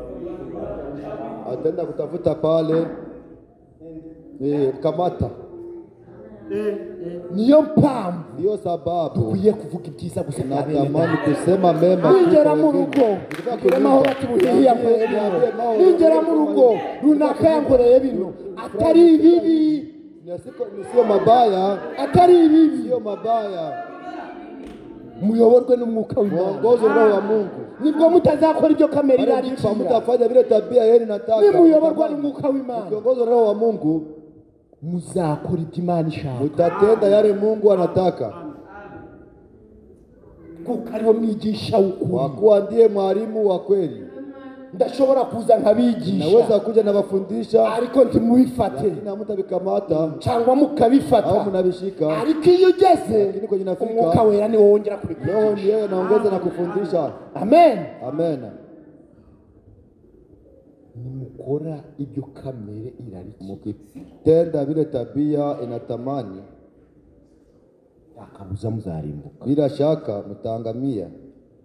ataenda kutafuta pale kamata. Niyo mpamvu, ndio sababu dukwiye kuvuga ibyiza gusa. Natamani kusema mema. Ningera mu rugo Mahoro atubuhiye ningera mu rugo runaka yankoreye bino atari ibibi, sio mabaya, atari ibibi, sio mabaya. Muyoborwe n'umwuka w'Imana, muongozwe na Roho wa Mungu. Nibwo mutazakora ibyo kamera irarikira, mutafanya vile tabia yenu nataka. Ni muyoborwa n'umwuka w'Imana, muongozwe na Roho wa Mungu, muzakora ibyo Imana ishaka, mutatenda yale Mungu anataka. Kuko ariwo mwigisha w'ukuri, kwa kuwa ndiye mwalimu wa kweli. Ndashobora kuza nkabigisha, naweza kuja nabafundisha, ariko ntimubifate na mutabikamata cyangwa mukabifata au mnabishika. Ariko iyo ugeze Umwuka Wera ni wongera kubikora, Roho ndiye anaongeza na kufundisha. Amen. Amen. nimukora ibyo kamere irarikira, mukitenda vile tabia inatamani, akabuza muzarimbuka. bila shaka mtaangamia.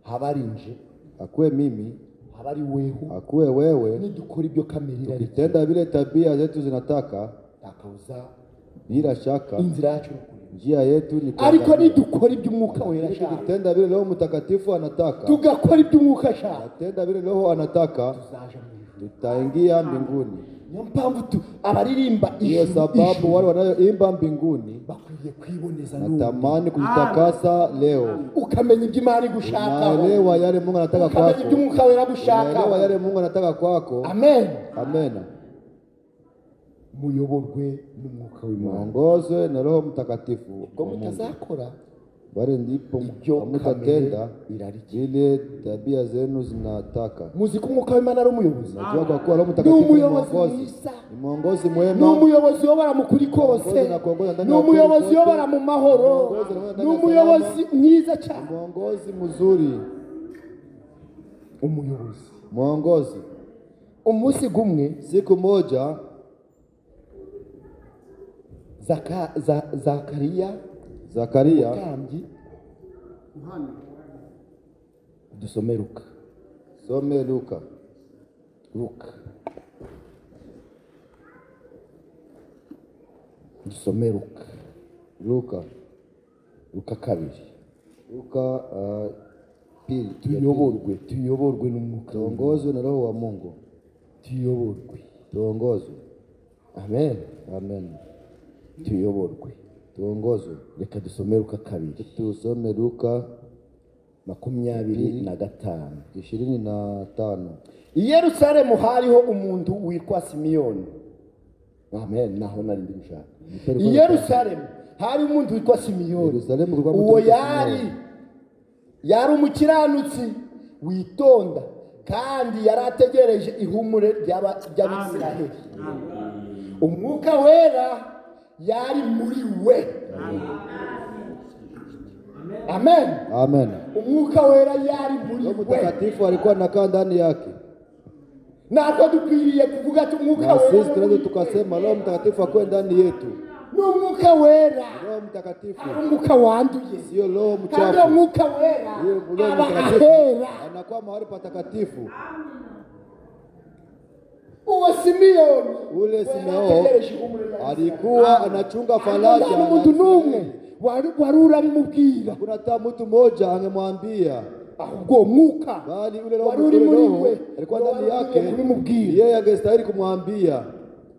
Habari nje, Akuwe mimi, habari wehu, akuwe wewe, nidukora ibyo kamere irarikira, tukitenda vile tabia zetu zinataka, akabuza bila shaka inzira yacu. njia yetu ni Ariko nidukora ibyo Umwuka wera ashaka, tukitenda vile Roho Mtakatifu anataka, tugakora ibyo Umwuka ashaka, tutenda vile Roho anataka, tuzaja mu ijuru. tutaingia mbinguni. Niyo mpamvu abaririmba Hiyo sababu wale wanayoimba mbinguni bakwiriye kwiboneza n'ubu, natamani kujitakasa leo. ukamenya ibyo Imana igushakaho, Unaelewa yale Mungu anataka ukamenya kwako, ibyo Umwuka wera unaelewa agushakaho. yale Mungu anataka kwako. Amen. Amen. Muyoborwe n'Umwuka w'Imana, Muongozwe na Roho Mtakatifu. ubwo mutazakora Wale ndipo ibyo mutatenda kamere irarikira. vile tabia zenu zinataka. Muzi ko Umwuka w'Imana ari umuyobozi, Najua kwa kuwa Roho ni Mtakatifu ni umuyobozi mwongozi, mwiza, ni mwongozi ni mwema, umuyobozi uyobora mu kuri kose, ni umuyobozi uyobora mu mahoro, ni umuyobozi mwiza cyane, mwongozi mzuri, umuyobozi. mwongozi. Umunsi gumwe Siku moja Zakariya Zakaria, dusome Luka, some Luka, dusome Luka, Luka kabiri. Luka pili. Tuyoborwe n'Umwuka, Tuongozwe na Roho wa Mungu, tuongozwe. Amen. Amen. Tuongozwe. Reka dusome Luka kabiri, Tusome Luka 25. 25. I Yerusalemu hariho umuntu witwa Simiyoni. Amen. Naho nari ndi gushaka. I Yerusalemu hari umuntu witwa Simiyoni. Yerusalemu kulikuwa Uwo mtu yari umukiranutsi witonda kandi yari ategereje ihumure ry'Abisiraheli. Umwuka wera yari muri we. Amen. Amen. Umwuka wera yari muri Roho we. Mtakatifu alikuwa anakaa ndani yake. Ntabwo dukwiriye kuvuga ati umwuka Na sisi wera tunaweza tukasema Roho Mtakatifu akuwe ndani yetu. n'umwuka wera Roho Mtakatifu umwuka wanduye, sio roho kandi mchafu. umwuka wera Roho aba Mtakatifu ahera. anakuwa mahali patakatifu. Uwo Simiyoni Ule Simeo alikuwa anachunga faraja faraja. n'umuntu n'umwe wari urabimubwira, Kuna hata mtu mmoja angemwambia, ahubwo uwo mwuka bali ule roho wari uri muri we alikuwa ndani yake, kubimubwira. yeye angestahili kumwambia.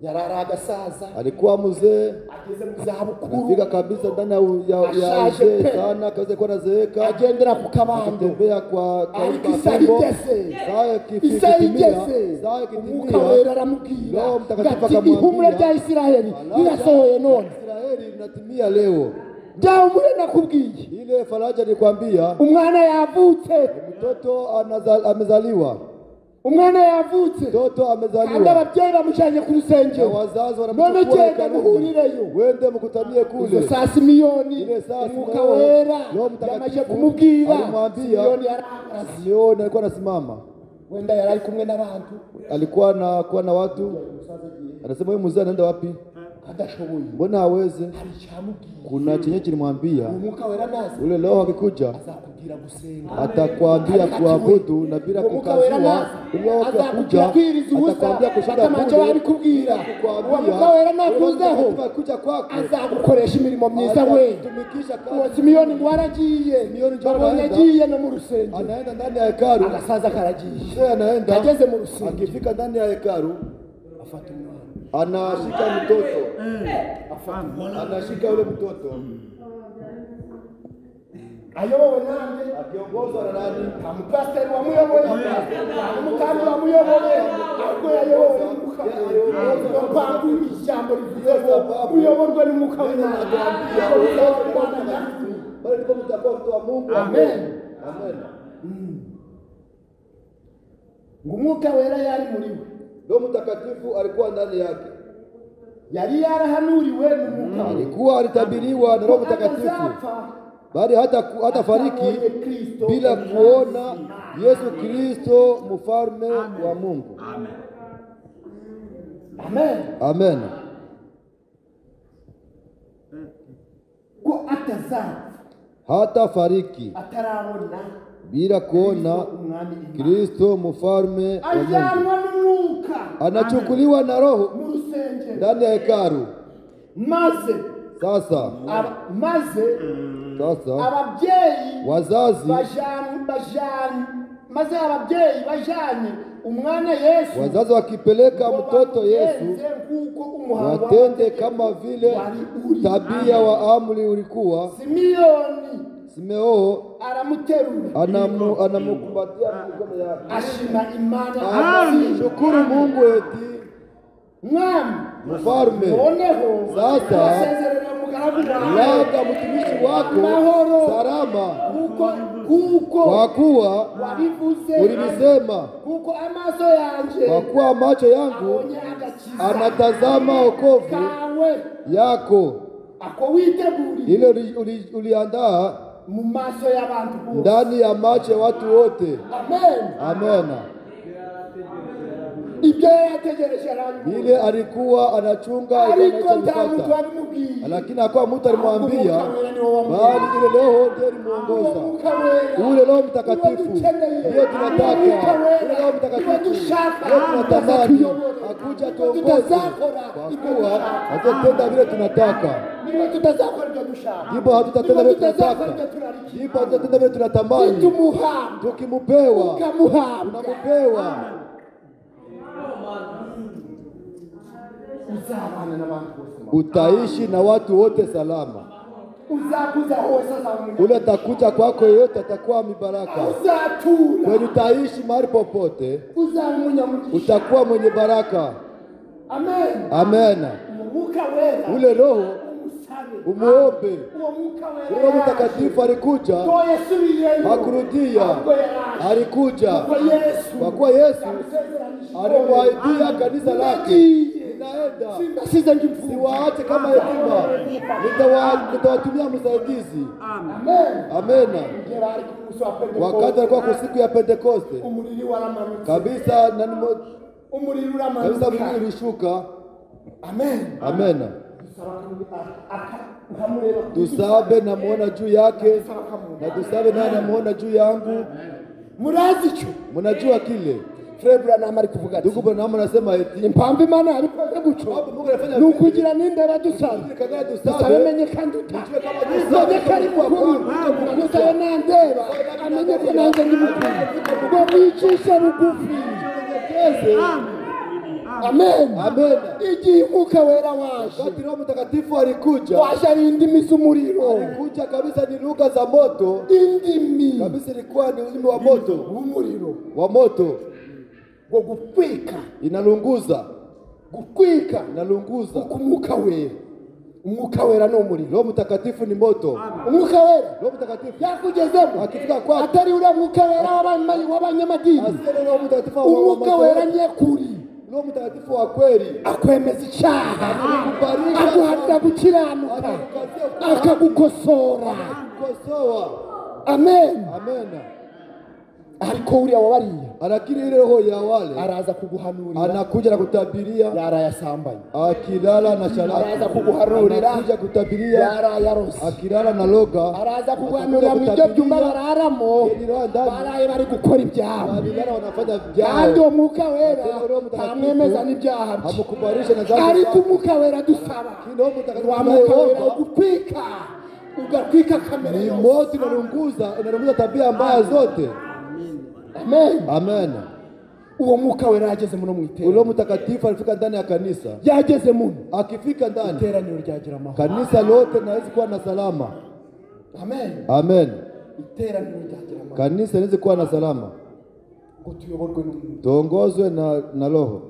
Yarari agasaza, Alikuwa mzee, ageze mu zabukuru, afika kabisa ndani ya Ashaje uzee pe. sana, akaweza kuwa nazeeka, agendera ku kabando, akitembea kwa ariko tumbo. isaha igeze, Saa isaha ikitimia, igeze, saa umwuka ikitimia, wera aramubwira Roho Mtakatifu ati ihumure rya Isiraheli rirasohoye none. Israeli linatimia leo. Byahumure nakubwiye, Ile faraja nilikwambia, umwana yavutse, mtoto amezaliwa, umwana yavutse, mtoto kandi amezaliwa, ababyeyi bamujyanye ku na rusengero. wazazi None wanamchukua genda hekaluni, muhurireyo. wende mkutanie kule. Izo saa Simiyoni Ile saa umwuka Simeo, wera Roho Mtakatifu yamaze kumubwira. alimwambia, Simiyoni yarahagaze, Simeoni alikuwa anasimama, wenda yari ari kumwe n'abantu alikuwa anakuwa na watu, anasema huyu mzee anaenda wapi? adashoboye, Mbona haweze? hari icyamubwiye. Kuna chenye kilimwambia, Umwuka wera naza ule roho akikuja azakubwira gusenga, atakwambia kuabudu na bila umwuka wera kukazua. naza Ule roho azakubwira akikuja kwiriza ubusa atakwambia kushinda batamanje bure, babikubwira. Uwo kukwambia, mwuka wera Roho nakuzaho Mtakatifu akikuja kwako azagukoresha imirimo myiza we. atakutumikisha Uwo kazi. Simiyoni ngo aragiye, Simiyoni ndio babonye anaenda. agiye no mu rusengero, Anaenda ndani ya hekalu, agasaza karagiye, mzee anaenda, ageze mu rusengero akifika ndani ya hekalu afata umwana, anashika mtoto, anashika ule mtoto, ayobowe nande, akiongozwa na nani? umupasiteri wamuyoboye, umukambwe wamuyoboye, ahubwo yayobowe n'umwuka wera. Niyo mpamvu ijambo rivuze ngo muyoborwe n'umwuka w'Imana. Bali ndipo mtakuwa mtu wa Mungu. Amen. Amen. Ngo umwuka wera yari muri we, Roho Mtakatifu alikuwa ndani yake, yari yarahanuriwe n'umwuka wera, alikuwa alitabiriwa na Roho Mtakatifu, atazapfa bali hata fariki bila kuona Yesu Kristo mfalme wa Mungu. amen amen ko atazapfa hata fariki atarabona bila kuona umwami Imana. Kristo mfalme wa Mungu. ajyanwa n'umwuka Anachukuliwa na roho mu rusengero ndani ya hekalu. maze Sasa ababyeyi wazazi maze ababyeyi bajanye umwana Yesu, wazazi wakipeleka mtoto Yesu watende kama vile tabia wa amri ulikuwa. Simeo aramuterura anamukumbatia mikono yake, ashima Imana, shukuru Mungu eti mwami mfalme. noneho Sasa laga mtumishi wako salama, kwa kuwa ulinisema, kwa kuwa macho yangu anatazama wokovu yako, ile uliandaa ndani ya macho ya watu wote. Amen. Ile alikuwa anachunga, lakini hakuwa mtu alimwambia, bali ile Roho ndiye alimuongoza. Ule Roho Mtakatifu ndiye tunataka, ule Roho Mtakatifu ndiye tunatamani akuja tuongoze, kwa kuwa hatatenda vile tunataka, ndipo hatutatenda vile tunataka, ndipo hatutatenda vile tunatamani. Tukimupewa tunamupewa. Utaishi na watu wote salama. Ule atakuja kwako yote atakuwa mibaraka. Kwenye utaishi mahali popote utakuwa mwenye baraka. Amen. Ule Roho umuombe. Roho Mtakatifu alikuja, hakurudia, alikuja kwa kuwa Yesu alimwaidia kanisa lake, ninaenda siwaache kama yatima, nitawatumia msaidizi. Amen. Wakati alikuwa kwa siku ya Pentekoste kabisa, kabisa mbingu ilishuka. Amen. Tusabe na muona juu yake, na tusabe naye namuona juu yangu. Mnajua kile Frebra na amari kuvuga ati dukubo na anasema eti impambi Imana abikoze guco nukugira ninde badusabe dusabe menye kandi utaje kari mukuru dusabe nandeba amenye ko nanze ndi mukuru ngo mwicisha bugufi. Amen. Amen. Igihe Mwuka Wera waje, wakati Roho Mtakatifu alikuja, waje ari indimi z'umuriro, alikuja kabisa ni lugha za moto, indimi kabisa ilikuwa ni ulimi wa moto, umuriro wa moto, ngo gutwika inalunguza, gutwika inalunguza Umwuka Wera. Umwuka Wera no umuriro. Roho Mtakatifu ni moto. Umwuka Wera Roho Mtakatifu yakugezemo, akifika kwa atari ule Mwuka Wera w'abanyamadini, Umwuka Wera nyekuri, Roho Mtakatifu wa kweli akwemeza icyaha, akuharira gukiranuka, akagukosora. Amen. Amen. Ariko uriya wabariye arakiri ile roho ya wale araza kuguhanurira, anakuja na kutabiria yarayasambanye, akilala na shalaka araza kuguhanurira, anakuja kutabiria yarayarose, akilala na loga araza kuguhanurira mu byo byumba bararamo, baraye bari gukora ibyaha, babigana wanafanya ibyaha, kandi Umwuka Wera amemeza n'ibyaha, amukubarisha na dhambi. Ariko Umwuka Wera dusaba wa Mwuka Wera gutwika, ugatwika kamera ni moto inarunguza tabia mbaya zote. Amen. Amen. Uwo Mwuka Wera yageze muno mwitera. Uwo Mtakatifu alifika ndani ya kanisa. Yageze muno. Akifika ndani, iteraniro ryagira amahoro. Kanisa lote naweza kuwa na salama. Amen. Amen. Iteraniro ryagira amahoro. Kanisa linaweza kuwa na salama. Ngo tuyoborwe n'Umwuka. Tuongozwe na Roho.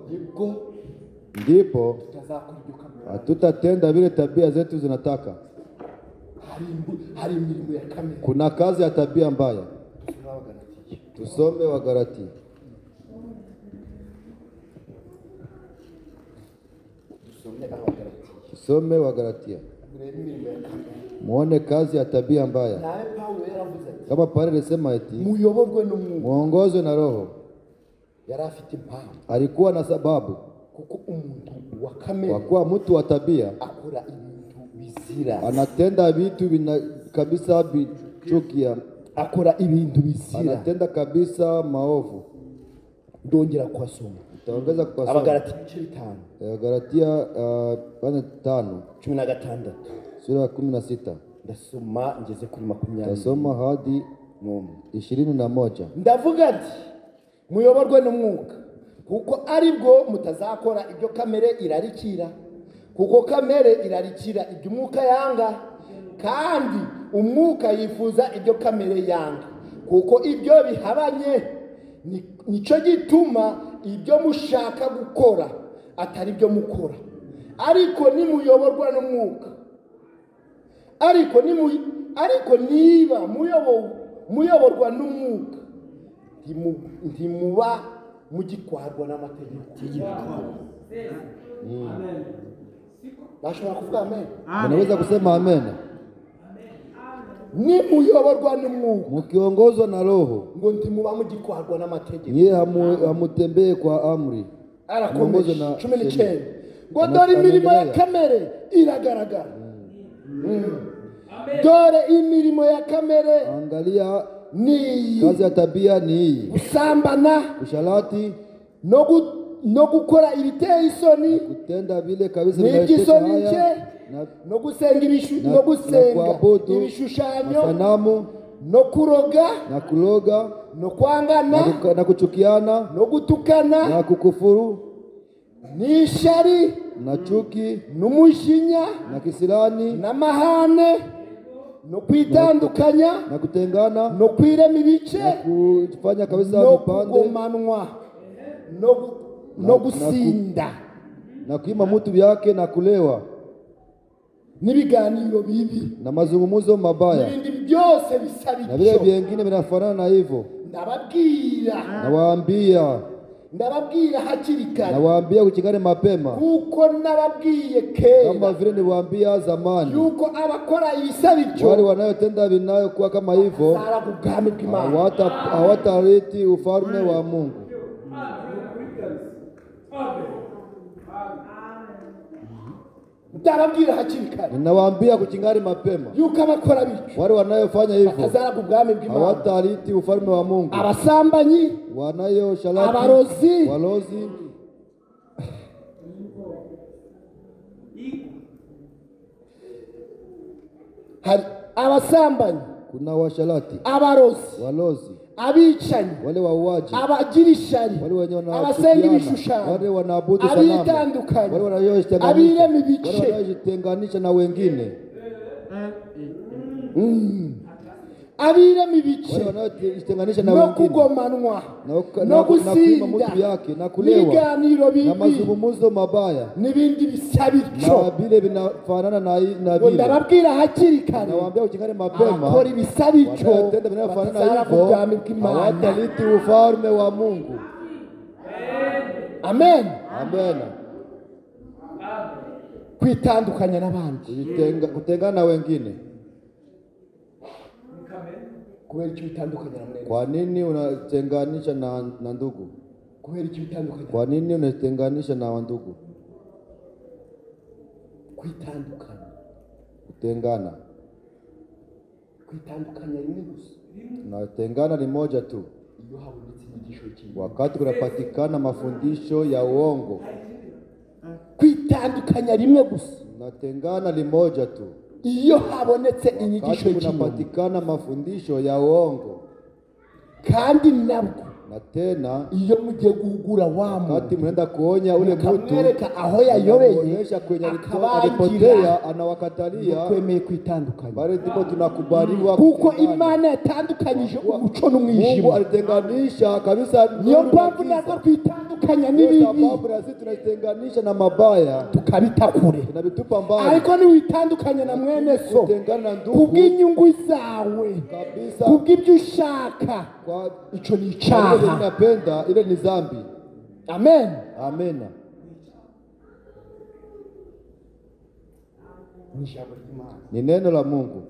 Ndipo hatutatenda vile tabia zetu zinataka. Hari imirimo ya kamere. Kuna kazi ya tabia mbaya. Tusome Wagalatia. Tusome Wagalatia. Muone kazi ya tabia mbaya. Kama Paulo alisema eti muyoborwe n'Umwuka, muongozwe na Roho. Alikuwa na sababu kuko umuntu wa kamere, kwa kuwa mtu wa tabia akora ibintu bizira, anatenda vitu kabisa bichukia, akora ibintu bizira, anatenda kabisa maovu. ndongera kwasoma Utaongeza kwa Abagalatia 5 Galatia 5:16 sura ya 16 ndasoma ngeze kuri 20. tasoma hadi 21. Ndavuga ati muyoborwe n'umwuka, kuko aribwo mutazakora ibyo kamere irarikira, kuko kamere irarikira ibyo umwuka yanga, kandi umwuka yifuza ibyo kamere yanga, kuko ibyo bihabanye. Nico gituma ibyo mushaka gukora atari byo mukora. Ariko nimuyoborwa n'umwuka, ariko niba muyoborwa n'umwuka, ntimuba mugitwarwa n'amategeko. Bashobora kuvuga amen? Unaweza kusema amen? Ni muyoborwa n'umwuka, mkiongozwa na Roho, ngo ntimuba mugitwarwa n'amategeko. Yeye hamutembee kwa amri. Arakomeje 19 ngo dore imirimo ya kamere iragaragara. Dore imirimo ya kamere, angalia, ni kazi ya tabia ni hii: usambana, usharati, no gukora ibiteye isoni, kutenda vile kabisa n'igisoni cye, no gusenga ibishushanyo, sanamu, no kuroga, na kuloga, no kwangana, na kuchukiana, no gutukana, na kukufuru, n'ishari, na chuki, n'umushinya, na kisirani, n'amahane, no kwitandukanya, na kutengana, no kwirema ibice, na kufanya kabisa no vipande, kugomanwa, no gusinda, na kuima mtu vyake, na kulewa, n'ibiganiro bibi, na mazungumzo mabaya, n'ibindi byose bisa na vile bityo. vingine vinafanana na hivyo. Ndababwira hakiri kare, nawaambia kuchikane mapema, kuko nababwiye kera, kama vile niwaambia zamani, yuko abakora ibisa bityo, wale wanayotenda vinayokuwa kama hivyo hawatariti ufalme wa Mungu. Ndababwira hakiri kare, ninawaambia kuchingari mapema, yuko abakora bityo, wale wanayofanya hivyo hawatariti ufalme wa Mungu. Abasambanyi, wanayoshalati, abarozi, walozi, abasambanyi, kuna washalati, abarozi, walozi, abicanyi, wale wauaji, abagirishari, abasenga ibishushanyo, wale wanaabudu sanamu, abitandukanye, wale wanayojitenganisha, abirema ibice, wale wanayojitenganisha na wengine, abirema ibice, wale wanayojitenganisha na no wengine, kugomanwa, no gusinda, na kulewa, na mazungumzo mabaya, n'ibindi bisa bityo, na vile vinafanana na vile. Ndababwira hakiri kare, nawaambia uchingane mapema, abakora ibisa bityo wanayotenda vinafanana na hivyo hawataliti ufalme wa Mungu. Amen. Amen. Kwitandukanya n'abandi, kutengana na wengine. Kubera icyo bitandukanya na mwene. Kwa nini unatenganisha na ndugu? Kubera icyo bitandukanya. Kwa nini unatenganisha na ndugu? Kwitandukanya, kutengana, kwitandukanya rimwe gusa. Unatengana ni moja tu, iyo habonetse inyigisho y'Imana, wakati kunapatikana mafundisho ya uongo. Kwitandukanya rimwe gusa, unatengana ni moja tu, iyo habonetse inyigisho y'Imana, kunapatikana mafundisho ya uongo. Kandi nabwo na tena iyo mugiye guhugura wamu, wakati mnaenda kuonya ule mtu, kamwereka aho yayobeye, akapotea, anawakatalia, kwemeye kwitandukanya. bali ndipo tunakubaliwa, kuko Imana yatandukanyije umuco n'umwijima. Mungu alitenganisha kabisa. Niyo mpamvu nazo kwitandukanya n'ibibi, sababu na sisi tunatenganisha na mabaya, tukabita kure, tunabitupa mbali. Ariko ni witandukanya na mwene so, kubw'inyungu zawe kabisa, kubw'ibyo ushaka, ico ni icyaha. Ninapenda ile ni dhambi. Amen. Amen. Ni neno la Mungu.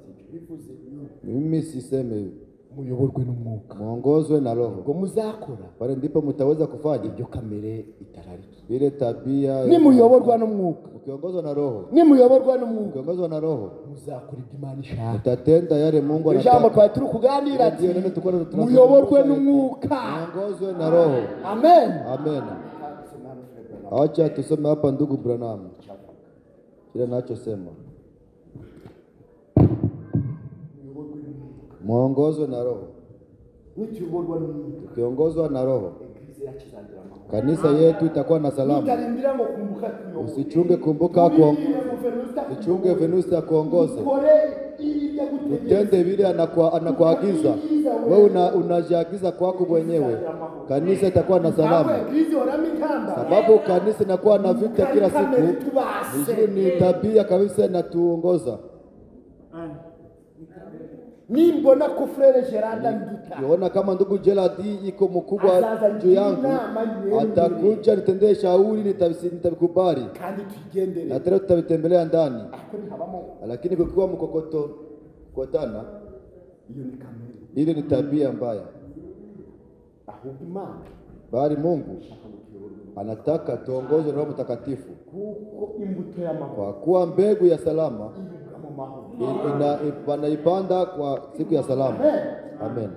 Mimi siseme hivi. muyoborwe n'umwuka muongozwe na roho. ngo muzakora Pale ndipo mtaweza kufanya ibyo kamere itarariki. ile tabia. Nimuyoborwa n'umwuka, Ukiongozwa na roho, nimuyoborwa n'umwuka ukiongozwa na roho, muzakora ibyo Imana ishaka. utatenda yale Mungu Ijambo anataka. twari turi kuganira ati Ndio neno tulikuwa tunazungumza. muyoborwe n'umwuka. Muongozwe na roho. Amen. Amen. Acha tusome hapa ndugu Branham. Kile anachosema. Muongozwe na roho. Nituyoborwa n'umwuka, Ukiongozwa na roho, eglise yacu izagira amahoro. kanisa yetu itakuwa na salama. Utarindira ngo kumbuka kuyoborwa. Usichunge kumbuka kwa usichunge Venusi akuongoze. Utende vile anakuagiza. Wewe unajiagiza kwako mwenyewe. Kanisa itakuwa na salama. Sababu kanisa inakuwa na vita kila siku. Hiyo ni tabia kabisa inatuongoza. Nimbona ko frere Gerard nduta. Unaona kama ndugu Gerard iko mkubwa juu yangu, atakuja nitendee shauri, nitabikubali. Kandi tugendere. Na tena tutabitembelea ndani. Akoni habamo. Lakini kukiwa mkokoto kotana, Iyo ni kamere. ile ni tabia mbaya. Ahubwo Imana Bali Mungu anataka tuongozwe na Roho Mtakatifu. kuko imbuto y'amahoro Kwa kuwa mbegu ya salama ibuka mu mahoro. wanaipanda kwa siku ya salama. Amen.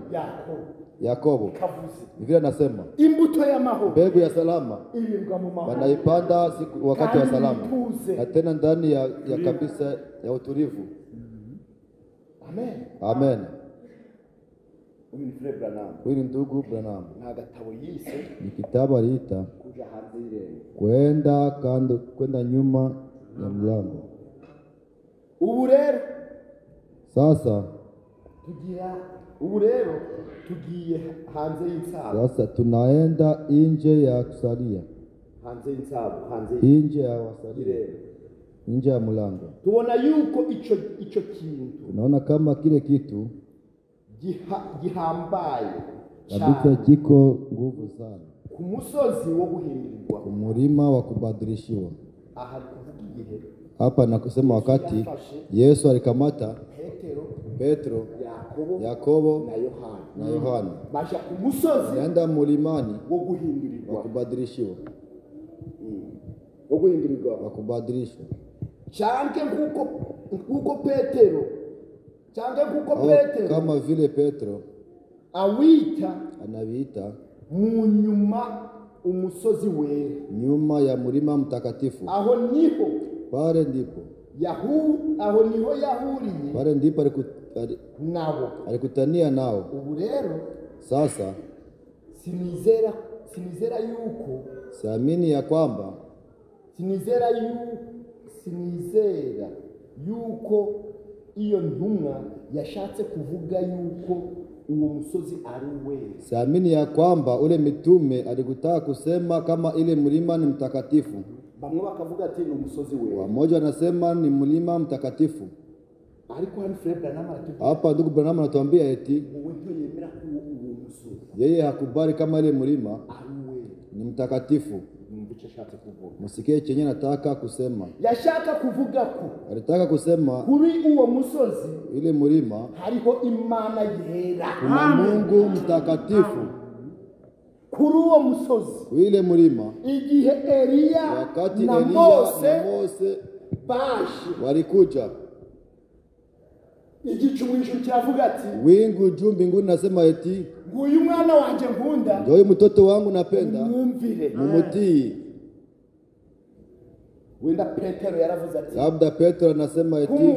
Yakobo Kavuze. vile anasema Imbuto y'amahoro mbegu ya salama ibuka mu mahoro. wanaipanda siku wakati wa salama, Tuze. na tena ndani ya kabisa ya utulivu. Amen. Amen. Uyu ni Frere Branham. Huyu ni ndugu Branham. Nta gatabo yise Ni kitabu aliita kuja hanze y'irembo. kwenda nyuma ya mlango. Ubu rero Sasa tugiye hanze y'insabo. sasa tunaenda nje ya kusalia, Hanze y'insabo, nje ya wasalia, y'irembo. nje ya mlango. Tubona yuko ico kintu Tunaona kama kile kitu gihambaye kabisa cyane kiko nguvu sana, ku musozi wo guhindurirwa. umurima wa kubadilishiwa. Aha kuvuga igihe Hapa nakusema wakati Yesu alikamata Petro, Yakobo na Yohana baja ku musozi naenda mulimani wo wa guhindurirwa, kubadilishiwa, wa kubadilishwa. change nkuko Petero Kama vile Petro awita anaviita mu nyuma umusozi wera. nyuma ya mlima mtakatifu. Aho niho Pale ndipo nabo. alikutania nao. Ubu rero Sasa sinizera yuko siamini ya kwamba sinizera yuko iyo ntumwa yashatse kuvuga yuko uwo musozi ari wera. siamini ya kwamba ule mitume alikutaka kusema kama ile mlima ni mtakatifu. Bamwe bakavuga ati ni umusozi wera, Wamoja wanasema ni mlima mtakatifu. ariko hano Frere Branham aratubwira Hapa ndugu Branham anatuambia eti wowe ntiyemera ko uwo musozi yeye hakubali kama ile mlima ari wera. ni mtakatifu. Icyo ashatse kuvuga, Msikie chenye nataka kusema. yashaka kuvuga ko Alitaka kusema kuri uwo musozi ile mlima hariho Imana yera. kuna Mungu mtakatifu. Kuri uwo musozi Ile mlima igihe Eliya wakati na Eliya Mose na Mose baje, walikuja, igicu mu ijuru kiravuga ati wingu juu mbinguni nasema eti nguyu mwana wanje nkunda, ndio mtoto wangu napenda, mwumvire. mumutii. Wenda Petero yaravuze ati Labda Petro anasema eti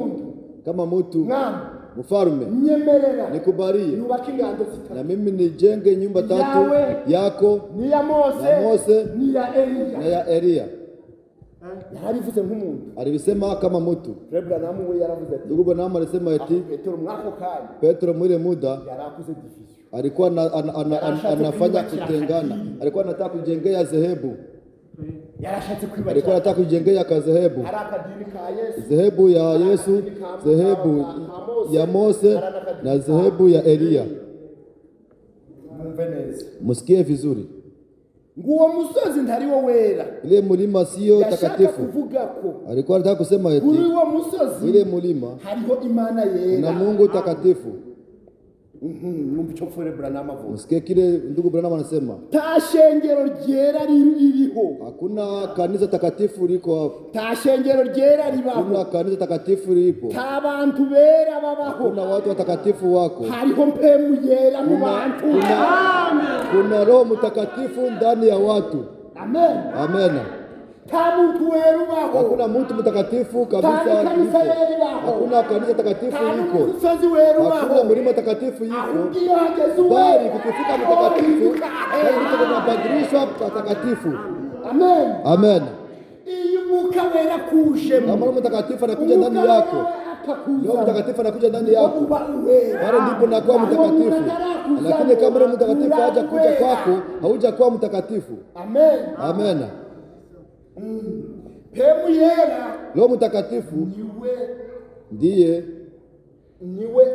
kama mtu mwana mfalme, nyemerera nikubalie yubaka ingando zitatu, na mimi nijenge nyumba tatu, yako niya na Mose niya Eliya. na ya Eliya. Yarabivuze nk'umuntu. Alisema kama mtu. Frere Branham we yaravuze ati Ndugu Branham alisema eti Petero mwako kanya Petro mwile muda yarakuze division, alikuwa anafanya kutengana, alikuwa anataka kujengea zehebu, yarashatse kwiba, alikuwa anataka kujengea kazehebu, hari akadini ka Yesu, zehebu ya Yesu, zehebu ya Mose na zehebu ya Eliya. mwumve neza. Msikie vizuri, Nguwo musozi ntariwo wera. ile mlima sio Yashaka takatifu. kuvuga ko Alikuwa anataka kusema eti kuri uwo musozi ile mlima hariho Imana na yera. Mungu takatifu. Mumchofere Branham avuga. Msikie kile ndugu Branham anasema. Ta shengero ryera ririho. Hakuna kanisa takatifu liko hapo. Ta shengero ryera ribaho. Hakuna kanisa takatifu lipo. Ta bantu bera babaho. Kuna watu watakatifu wako. Hariho mpemu yera mu bantu. Kuna Roho Mtakatifu ndani ya watu. Amen. Amen. Ta muntu weru baho. Hakuna mtu mtakatifu kabisa. Hakuna kanisa takatifu liko. Hakuna mlima takatifu yuko. Bali kukifika mtakatifu, ndio tunabadilishwa patakatifu. Amen. Amen. Iyo muka wera kuje. Kama Roho Mtakatifu anakuja ndani yako. Roho Mtakatifu anakuja ndani yako. Bali ndipo nakuwa mtakatifu. Lakini kama Roho Mtakatifu haja kuja kwako, haujakuwa mtakatifu. Amen. Amen. Pemu yera. Roho Mtakatifu niwe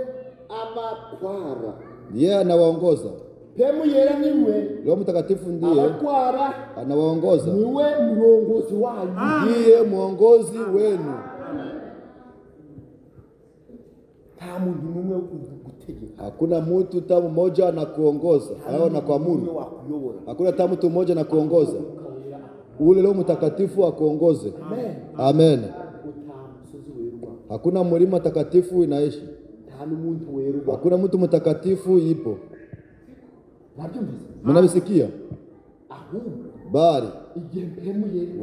abakwara. Ndiye anawaongoza. Pemu yera niwe. Roho Mtakatifu ndiye abakwara anawaongoza. Niwe mrongozi wanyu. Ndiye mwongozi wenu. Hakuna mtu tamu mmoja anakuongoza au anakuamuru. Hakuna tamu mtu mmoja anakuongoza. Ule Roho Mtakatifu akuongoze. Amen. Hakuna mlima takatifu inaishi. Hakuna mtu mtakatifu ipo. Mnabisikia? Bali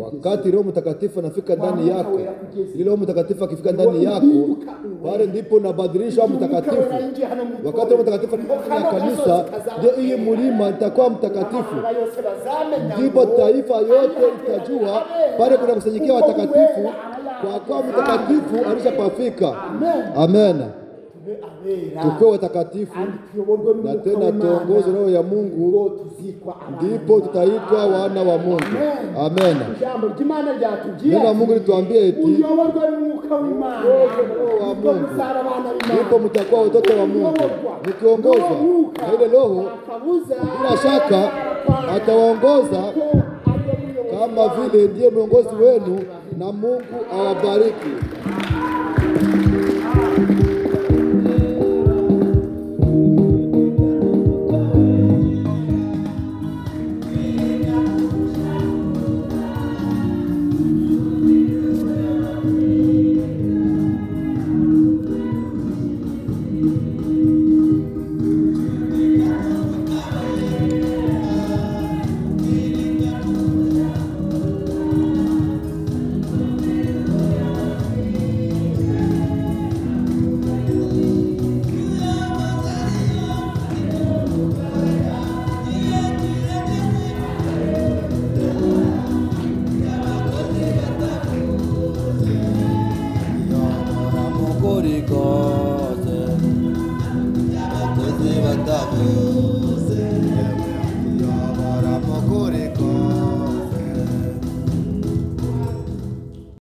wakati Roho Mtakatifu anafika ndani yako, ile Roho Mtakatifu akifika ndani yako, pale ndipo unabadilishwa mtakatifu. Wakati Roho Mtakatifu anafika kanisa, ndio hii mlima itakuwa mtakatifu. Ndipo taifa yote itajua pale kuna kusanyikia watakatifu, kwa kuwa mtakatifu alishapafika. Amen. Tukiwa watakatifu na tena tuongozwe Roho ya Mungu, ndipo tutaitwa wana wa Mungu. Amen. Neno la Mungu lituambia eti ndipo mtakuwa watoto wa Mungu, mkiongozwa na ile Roho. Bila shaka atawaongoza kama vile ndiye mwongozi wenu, na Mungu awabariki.